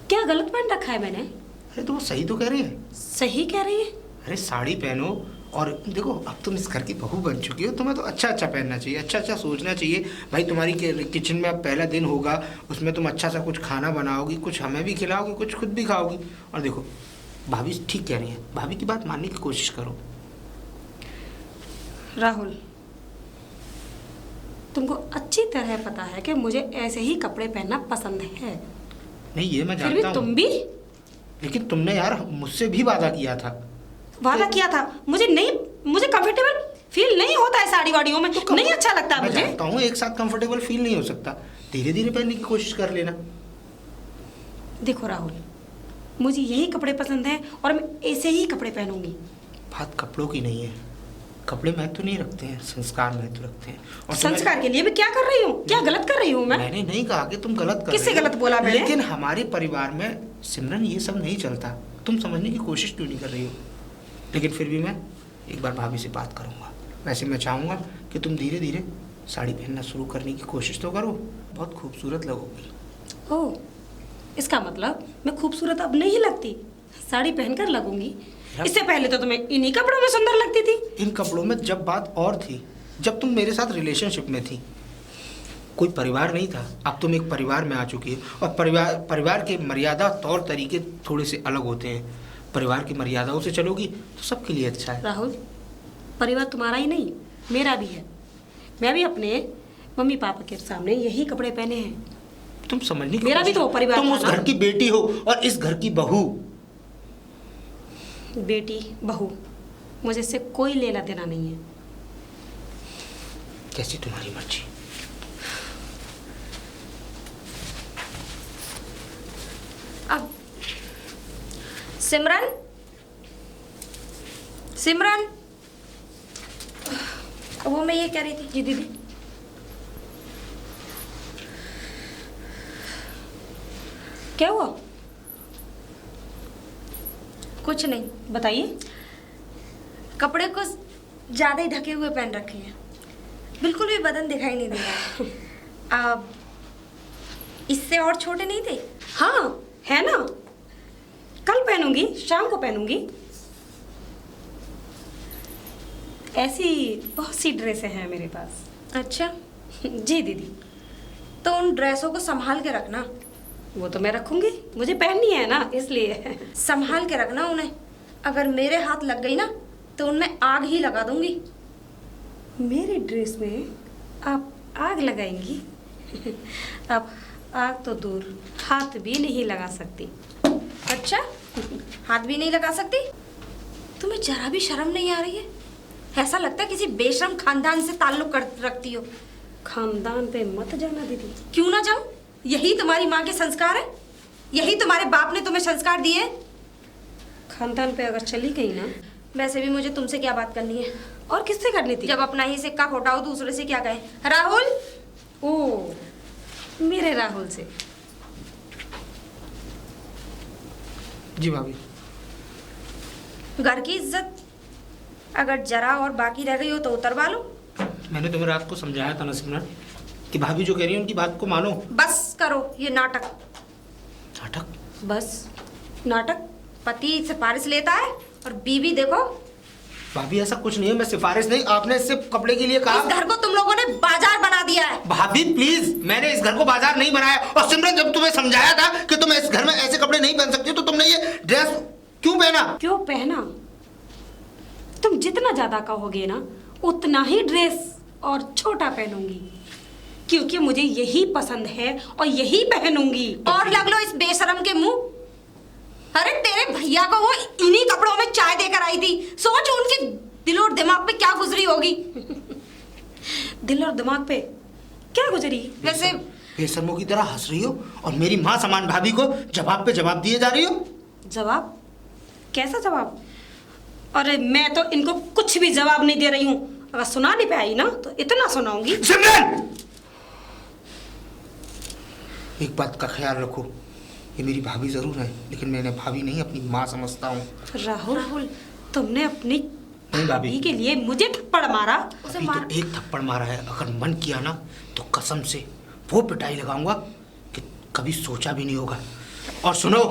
क्या गलत पहन रखा है मैंने? अरे तो वो सही तो कह रही है। सही कह रही है। अरे साड़ी पहनो, और देखो अब तुम इस घर की बहू बन चुकी हो, तुम्हें तो अच्छा अच्छा पहनना चाहिए, अच्छा अच्छा सोचना चाहिए। भाई तुम्हारी किचन में अब पहला दिन होगा, उसमें तुम अच्छा सा कुछ खाना बनाओगी, कुछ हमें भी खिलाओगी, कुछ खुद भी खाओगी। और देखो भाभी ठीक कह रही है, भाभी की बात मानने की कोशिश करो। राहुल, तुमको अच्छी तरह पता है कि मुझे ऐसे ही कपड़े पहनना पसंद है। नहीं ये मैं फिर भी जानता तुम हूँ, भी लेकिन तुमने यार मुझसे भी वादा किया था। वादा किया था, मुझे कंफर्टेबल फील नहीं होता है साड़ी वाड़ियों में, तो नहीं अच्छा लगता है मैं मुझे। जानता हूँ एक साथ कंफर्टेबल फील नहीं हो सकता, धीरे धीरे पहनने की कोशिश कर लेना। देखो राहुल, मुझे यही कपड़े पसंद हैं और मैं ऐसे ही कपड़े पहनूंगी। बात कपड़ों की नहीं है, कपड़े महत्व नहीं रखते हैं, संस्कार महत्व रखते हैं। और संस्कार के लिए भी क्या कर रही हूँ? क्या गलत कर रही हूँ मैं? मैंने नहीं कहा कि तुम गलत कर किससे रही हो, गलत बोला मैंने? लेकिन हमारे परिवार में सिमरन ये सब नहीं चलता, तुम समझने की कोशिश क्यों नहीं कर रही हो? लेकिन फिर भी मैं एक बार भाभी से बात करूंगा। वैसे मैं चाहूंगा कि तुम धीरे धीरे साड़ी पहनना शुरू करने की कोशिश तो करो, बहुत खूबसूरत लगोगी। ओह, इसका मतलब मैं खूबसूरत अब नहीं लगती, साड़ी पहनकर लगूंगी। इससे पहले तो तुम्हें इन्हीं कपड़ों में सुंदर लगती थी। इन कपड़ों में जब बात और थी, जब तुम मेरे साथ रिलेशनशिप में थी, कोई परिवार नहीं था। अब तुम एक परिवार में आ चुकी है, और परिवार के मर्यादा तौर तरीके थोड़े से अलग होते हैं। परिवार की मर्यादाओं से चलोगी तो सबके लिए अच्छा है। राहुल, परिवार तुम्हारा ही नहीं, मेरा भी है। मैं भी अपने मम्मी पापा के सामने यही कपड़े पहने हैं। तुम समझने की मेरा भी कोशिश- तो परिवार तुम था उस ना। घर की बेटी हो और इस घर की बहू। बेटी बहू मुझे इससे कोई लेना देना नहीं है। कैसी तुम्हारी मर्जी। अब सिमरन, सिमरन, वो मैं ये कह रही थी। जी दीदी। क्या हुआ? कुछ नहीं। बताइए। कपड़े को ज्यादा ही ढके हुए पहन रखे हैं, बिल्कुल भी बदन दिखाई नहीं दे रहा है। अब इससे और छोटे नहीं थे? हाँ है ना, कल पहनूंगी, शाम को पहनूंगी। ऐसी बहुत सी ड्रेसें हैं मेरे पास। अच्छा, जी दीदी। तो उन ड्रेसों को संभाल के रखना। वो तो मैं रखूंगी, मुझे पहननी है ना, इसलिए। संभाल के रखना उन्हें, अगर मेरे हाथ लग गई ना तो उनमें आग ही लगा दूंगी। मेरी ड्रेस में आप आग लगाएंगी? आप आग तो दूर, हाथ भी नहीं लगा सकती। अच्छा, हाथ भी नहीं लगा सकती? तुम्हें जरा भी शर्म नहीं आ रही है? ऐसा लगता है किसी बेशरम खानदान से ताल्लुक कर रखती हो। खानदान पे मत जाना दीदी। क्यों ना जाऊं? यही तुम्हारी माँ के संस्कार है, यही तुम्हारे बाप ने तुम्हें संस्कार दिए। खानदान पे अगर चली गई ना। वैसे भी मुझे तुमसे क्या बात करनी है? और किससे करनी थी? जब अपना ही सिक्का खोटाओ दूसरे से क्या कहे? राहुल। ओ, मेरे राहुल से। जी भाभी। घर की इज्जत अगर जरा और बाकी रह गई हो तो उतरवा लो। मैंने तुम्हें रात को समझाया था ना सिमरन, कि भाभी जो कह रही है उनकी बात को मानो। बस करो ये नाटक। नाटक? बस नाटक? पति सिफारिश लेता है और बीवी देखो। भाभी ऐसा कुछ नहीं है, मैं सिफारिश नहीं, आपने इससे कपड़े के लिए इस कहा। घर को तुम लोगों ने बाजार बना दिया है। भाभी प्लीज, मैंने इस घर को बाजार नहीं बनाया। और सिमरन, जब तुम्हें समझाया था कि तुम इस घर में ऐसे कपड़े नहीं पहन सकती तो तुमने ये ड्रेस क्यों पहना? क्यों पहना? तुम जितना ज्यादा कहोगे ना उतना ही ड्रेस और छोटा पहनूंगी, क्योंकि मुझे यही पसंद है और यही पहनूंगी। और लग लो इस बेशरम के मुंह। अरे तेरे भैया को वो इन्हीं कपड़ों में चाय देकर आई थी, सोच उनके दिल और दिमाग पे क्या गुजरी होगी। दिल और दिमाग पे क्या गुजरी? वैसे बेशर्मों की तरह हंस रही हो और मेरी माँ समान भाभी को जवाब पे जवाब दिए जा रही हो। जवाब? कैसा जवाब? अरे मैं तो इनको कुछ भी जवाब नहीं दे रही हूँ। अगर सुनाने पे आई ना तो इतना सुनाऊंगी। सिमरन, एक बात का ख्याल रखो, ये मेरी भाभी जरूर है लेकिन मैं इन्हें भाभी नहीं अपनी माँ समझता हूँ। राहुल, तुमने अपनी नहीं भाभी के लिए मुझे थप्पड़ मारा। उसे अभी मार। तो एक थप्पड़ मारा है, अगर मन किया ना तो कसम से वो पिटाई लगाऊंगा कि कभी सोचा भी नहीं होगा। और सुनो,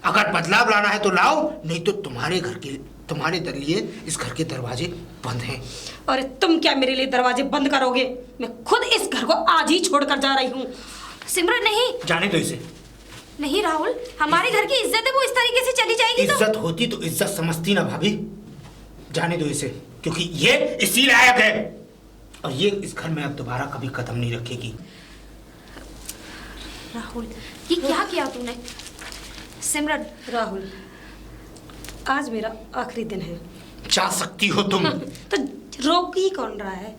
अगर बदलाव लाना है तो लाओ, नहीं तो तुम्हारे लिए इस घर के दरवाजे बंद हैं। और तुम क्या मेरे लिए दरवाजे बंद करोगे? मैं खुद इस घर को आज ही छोड़कर जा रही हूँ। सिमरन नहीं जाने दो इसे। नहीं राहुल, हमारे घर की इज्जत है, वो इस तरीके से चली जाएगी तो। इज्जत होती तो इज्जत समझती ना भाभी। जाने दो इसे, क्योंकि ये इसी लायक है और ये इस घर में अब दोबारा कभी कदम नहीं रखेगी। राहुल, ये क्या किया तूने? सिमरन। राहुल, आज मेरा आखिरी दिन है। जा सकती हो तुम। तो रोक ही कौन रहा है?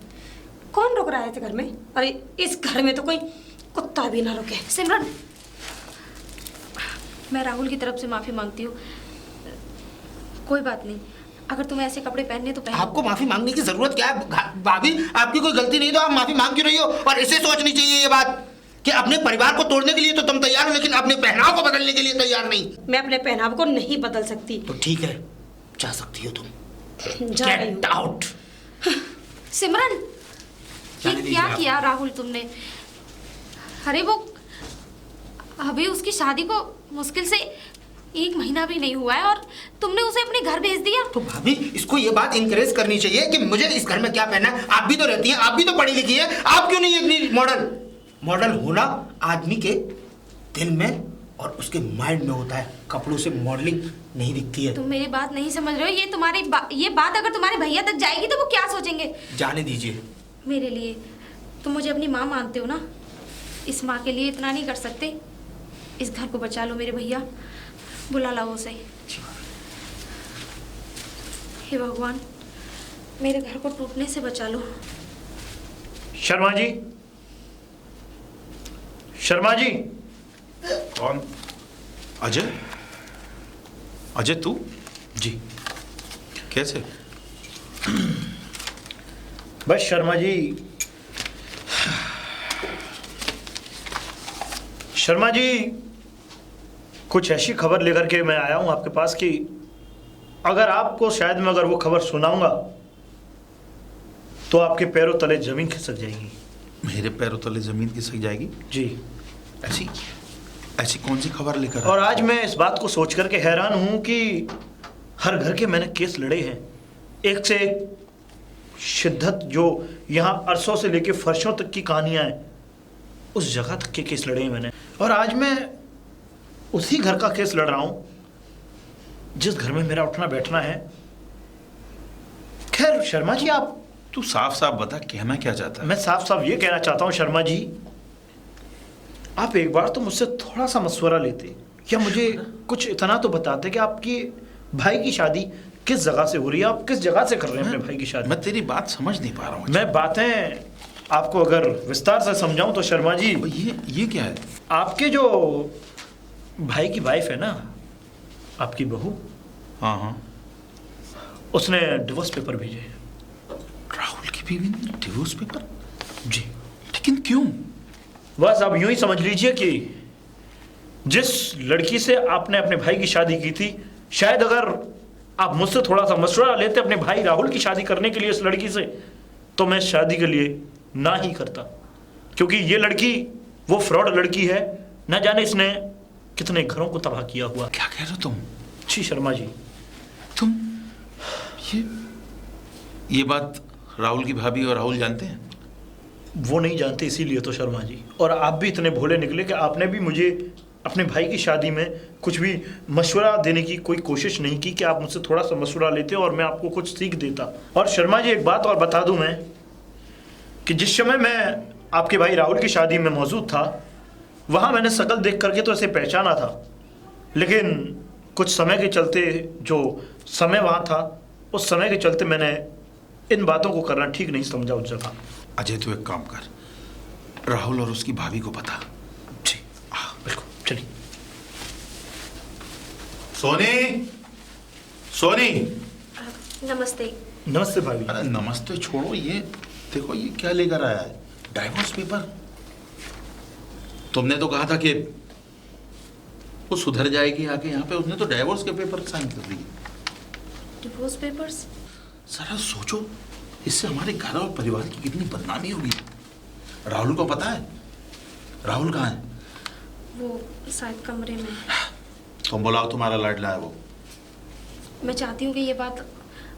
कौन रोक रहा है इस घर में? अरे इस घर में तो कोई कुत्ता भी ना रुके। सिमरन, मैं राहुल की तरफ से माफी मांगती हूँ। कोई बात नहीं, अगर तुम्हें ऐसे कपड़े पहनने तो पहन। आपको माफी मांगने की जरूरत क्या है भाभी? आपकी कोई गलती नहीं तो आप माफी मांग क्यों रही हो? और इसे सोचनी चाहिए ये बात कि अपने परिवार को तोड़ने के लिए तो तुम तैयार हो लेकिन अपने पहनाव को बदलने के लिए तैयार नहीं। मैं अपने पहनाव को नहीं बदल सकती। तो ठीक है, जा सकती हो तुम। जा रही गेट हूँ। आउट। सिमरन, ये जाने दीजिए क्या आप। किया राहुल तुमने? अरे वो अभी उसकी शादी को मुश्किल से 1 महीना भी नहीं हुआ है और तुमने उसे अपने घर भेज दिया। तो भाभी, इसको ये बात इंकरेज करनी चाहिए कि मुझे इस घर में क्या पहनना है। आप भी तो रहती हैं, आप भी तो पढ़ी लिखी है, आप क्यों नहीं इतनी मॉडल होना आदमी के दिल में और उसके माइंड में होता है, कपड़ों से मॉडलिंग नहीं दिखती है। तुम मेरी बात नहीं समझ रहे हो। ये बात अगर तुम्हारे भैया तक जाएगी तो वो क्या सोचेंगे? जाने दीजिए। मेरे लिए तुम मुझे अपनी माँ मानते हो ना, इस माँ के लिए इतना नहीं कर सकते? इस घर को बचा लो मेरे भैया, बुला लाओ उसे। हे भगवान, मेरे घर को टूटने से बचा लो। शर्मा जी, शर्मा जी। कौन? अजय? अजय तू? जी। कैसे? बस शर्मा जी, शर्मा जी, कुछ ऐसी खबर लेकर के मैं आया हूं आपके पास कि अगर आपको शायद मैं अगर वो खबर सुनाऊंगा तो आपके पैरों तले जमीन खिसक जाएगी। मेरे पैरों तले जमीन खिसक जाएगी? जी। ऐसी कौन सी खबर लेकर और आज मैं इस बात को सोच करके हैरान हूं कि हर घर के मैंने केस लड़े हैं, एक से एक शिद्दत, जो यहाँ अरसों से लेके फर्शों तक की कहानियां हैं, उस जगह तक के केस लड़े हैं मैंने। और आज मैं उसी घर का केस लड़ रहा हूं जिस घर में मेरा उठना बैठना है। खैर शर्मा जी, आप तू साफ साफ बता, कहना क्या चाहता है? मैं साफ साफ ये कहना चाहता हूँ शर्मा जी, आप एक बार तो मुझसे थोड़ा सा मशवरा लेते या मुझे कुछ इतना तो बताते कि आपकी भाई की शादी किस जगह से हो रही है, आप किस जगह से कर रहे हैं अपने भाई की शादी। मैं तेरी बात समझ नहीं पा रहा हूँ। मैं बातें आपको अगर विस्तार से समझाऊं तो शर्मा जी, ये क्या है? आपके जो भाई की वाइफ है ना, आपकी बहू, हाँ हाँ, उसने डिवोर्स पेपर भेजे हैं। राहुल की बीवी ने डिवोर्स पेपर? जी, लेकिन क्यों? बस अब यूं ही समझ लीजिए कि जिस लड़की से आपने अपने भाई की शादी की थी, शायद अगर आप मुझसे थोड़ा सा मशवरा लेते अपने भाई राहुल की शादी करने के लिए इस लड़की से, तो मैं शादी के लिए ना ही करता। क्योंकि ये लड़की वो फ्रॉड लड़की है, न जाने इसने कितने घरों को तबाह किया हुआ। क्या कह रहे हो तुम? जी शर्मा जी, तुम ये बात राहुल की भाभी और राहुल जानते हैं? वो नहीं जानते, इसीलिए तो शर्मा जी। और आप भी इतने भोले निकले कि आपने भी मुझे अपने भाई की शादी में कुछ भी मशवरा देने की कोई कोशिश नहीं की कि आप मुझसे थोड़ा सा मशवरा लेते और मैं आपको कुछ सीख देता। और शर्मा जी एक बात और बता दूं मैं कि जिस समय मैं आपके भाई राहुल की शादी में मौजूद था, वहाँ मैंने शकल देख करके तो ऐसे पहचाना था, लेकिन कुछ समय के चलते जो समय वहाँ था, उस समय के चलते मैंने इन बातों को करना ठीक नहीं समझा उस जगह। अजय तू एक काम कर, राहुल और उसकी भाभी को बता। जी बिल्कुल, चलिए। सोनी, सोनी। नमस्ते। नमस्ते भाभी। अरे नमस्ते छोड़ो, ये देखो ये क्या लेकर आया है, डाइवोर्स पेपर। तुमने तो कहा था कि वो सुधर जाएगी आके यहाँ पे, उसने तो डाइवोर्स के पेपर साइन कर दिए। Divorce papers? जरा सोचो, इससे हमारे घर और परिवार की कितनी बदनामी होगी। राहुल को पता है? राहुल कहाँ है? वो शायद कमरे में। तुम बुलाओ, तुम्हारा लाडला है वो। मैं चाहती हूँ कि ये बात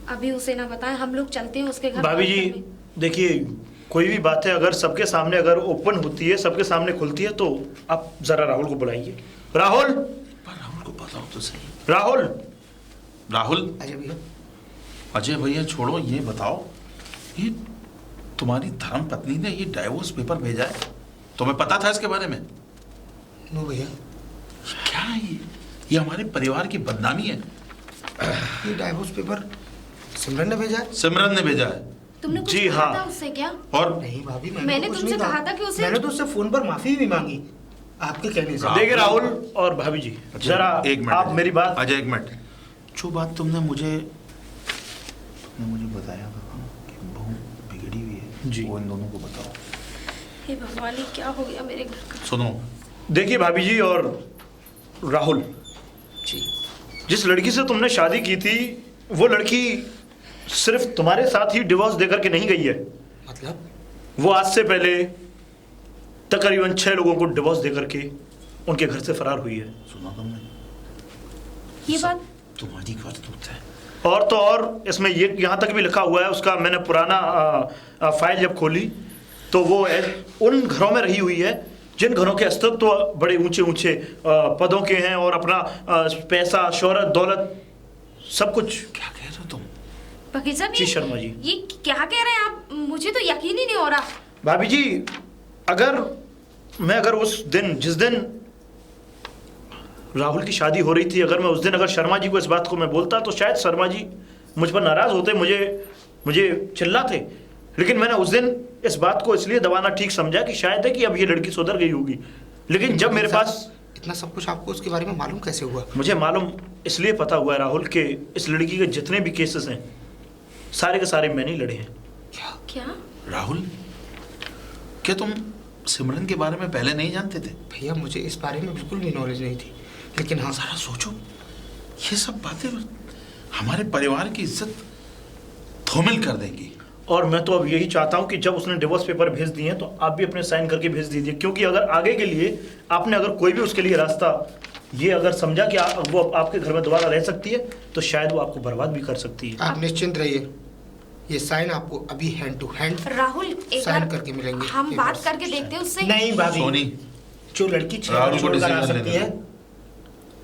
अभी उसे ना बताएं, हम लोग चलते हैं उसके घर। भाभी जी देखिए, कोई भी बात है अगर सबके सामने अगर ओपन होती है, सबके सामने खुलती है, तो आप जरा राहुल को बुलाइए। राहुल, राहुल को बताओ तो सही। राहुल। राहुल। अजय भैया। अजय भैया छोड़ो, ये बताओ, ये तुम्हारी धर्म पत्नी ने ये डाइवोर्स पेपर भेजा है, तुम्हें पता था इसके बारे में? नो भैया। क्या है ये हमारे परिवार की बदनामी है। ये डाइवोर्स पेपर सिमरन ने भेजा है? सिमरन ने भेजा है। तुमने कुछ जी कहा हाँ। था उससे क्या? और नहीं भाभी, मैंने तो कुछ तुमसे नहीं कहा था कि उसे- मैंने तो उससे फोन पर माफी भी मांगी आपके कहने से। देखिए राहुल और भाभी जी, जरा एक मिनट, आप मेरी बात। अजय एक मिनट, जो बात तुमने मुझे बताया था कि बहू बिगड़ी हुई है जी, वो इन दोनों को बताओ। हे भगवान, ये क्या हो गया मेरे घर का? सुनो, देखिए भाभी जी और राहुल जी। जिस लड़की से तुमने शादी की थी, वो लड़की सिर्फ तुम्हारे साथ ही डिवोर्स देकर के नहीं गई है। मतलब? वो आज से पहले तकरीबन 6 लोगों को डिवोर्स देकर के उनके घर से फरार हुई है। सुना तुमने? ये बात तुम्हारी करतूत है। और तो और इसमें ये यहाँ तक भी लिखा हुआ है, उसका मैंने पुराना फाइल जब खोली तो वो उन घरों में रही हुई है जिन घरों के अस्तित्व तो बड़े ऊंचे ऊंचे पदों के हैं और अपना पैसा, शोहरत, दौलत सब कुछ। क्या कह रहे हो तुम? वकील साहब, जी शर्मा जी। ये क्या कह रहे हैं आप? मुझे तो यकीन ही नहीं हो रहा। भाभी जी, अगर उस दिन, जिस दिन राहुल की शादी हो रही थी, अगर मैं उस दिन शर्मा जी को इस बात को मैं बोलता तो शायद शर्मा जी मुझ पर नाराज होते, मुझे चिल्लाते। लेकिन मैंने उस दिन इस बात को इसलिए दबाना ठीक समझा कि शायद है कि अब ये लड़की सुधर गई होगी। लेकिन जब मेरे पास इतना सब कुछ आपको उसके बारे में मालूम कैसे हुआ? मुझे मालूम इसलिए पता हुआ है राहुल के इस लड़की के जितने भी केसेस हैं सारे के सारे मैंने ही लड़े हैं। क्या? राहुल, क्या तुम सिमरन के बारे में पहले नहीं जानते थे? भैया मुझे इस बारे में बिल्कुल भी नॉलेज नहीं थी, लेकिन हाँ। जरा सोचो, ये सब बातें हमारे परिवार की इज्जत धूमिल कर देंगी। और मैं तो अब यही चाहता हूं कि जब उसने डिवोर्स पेपर भेज दिए हैं तो आप भी अपने साइन करके भेज दीजिए, क्योंकि अगर आगे के लिए आपने अगर कोई भी उसके लिए रास्ता ये अगर समझा कि वो आपके घर में दोबारा रह सकती है तो शायद वो आपको बर्बाद भी कर सकती है। आप निश्चिंत रहिए, ये साइन आपको अभी हैंड टू हैंड राहुल, एक साइन बार करके मिलेंगे। हम बात करके देखते हैं उससे। नहीं भाभी, सोनी, जो लड़की 6 राहुल घर को छोड़कर आ decision सकती लेने है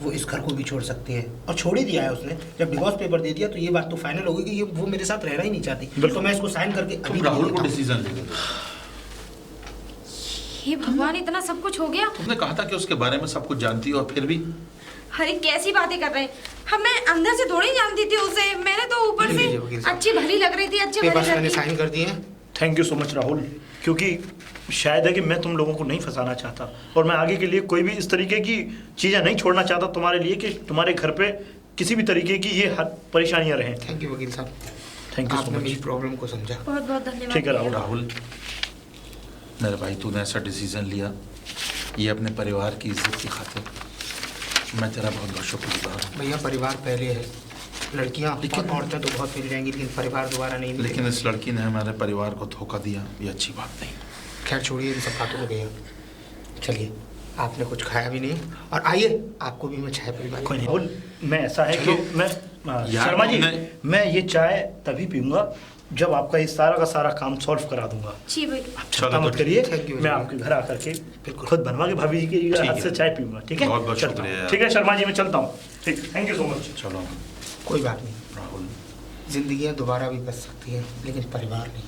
वो इस घर को भी छोड़ सकती है, और छोड़ ही दिया है उसने। जब डिवोर्स पेपर दे दिया तो ये बात तो फाइनल होगी कि ये वो मेरे साथ रहना ही नहीं चाहती। तो मैं इसको साइन करके अभी तुम राहुल को देता हूं। डिसीजन ले दो। हे भगवान, इतना सब कुछ हो गया। तुमने कहा था कि उसके बारे में सब कुछ जानती हो और फिर भी। अरे कैसी बातें कर रहे हैं? मैं अंदर से थोड़ी जानती थी उसे, मैंने तो ऊपर ले लीजिए वकील से साहब। अच्छी भली लग रही थी, अच्छे भली पेपर्स मैंने लड़की। साइन कर दिए हैं। Thank you so much Rahul, क्योंकि शायद है कि मैं तुम लोगों को नहीं फंसाना चाहता और मैं आगे के लिए कोई भी इस तरीके की चीज़ें नहीं छोड़ना चाहता तुम्हारे लिए कि तुम्हारे घर पे किसी भी तरीके की ये परेशानियां रहें। थैंक यू वकील साहब, थैंक यू सो आपने मेरी मच। प्रॉब्लम को समझा। बहुत बहुत धन्यवाद। ठीक है राहुल। राहुल, मेरे भाई, तूने ऐसा डिसीजन लिया ये अपने परिवार की इज्जत की खातिर, मैं तेरा बहुत बहुत शुक्रगुजार हूँ। भैया परिवार पहले है, लड़कियां और औरतें तो बहुत मिल जाएंगी, लेकिन परिवार दोबारा नहीं मिलेगा। लेकिन इस लड़की ने हमारे परिवार को धोखा दिया, ये अच्छी बात नहीं। खैर छोड़िए इन सब बातों को भैया, चलिए आपने कुछ खाया भी नहीं और आइए आपको भी मैं चाय पिलवाई। कोई नहीं राहुल, मैं ऐसा है कि चलो। मैं यार, शर्मा जी तुमने- मैं ये चाय तभी पीऊंगा जब आपका ये सारा का सारा काम सॉल्व करा दूंगा। जी भैया। आप चलो चिंता तो मत करिए, Thank you, मैं जी। आपके घर आकर के खुद बनवा के भाभी जी के ठीक हाथ है। से चाय पीऊंगा, ठीक है? बहुत-बहुत चलता हूँ। शुक्रिया। ठीक है शर्मा जी, मैं चलता हूँ। ठीक, थैंक यू सो मच। चलो कोई बात नहीं, राहुल, जिंदगियां दोबारा भी बच सकती हैं लेकिन परिवार नहीं।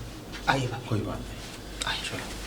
आइए बाबा। कोई बात नहीं, चलो।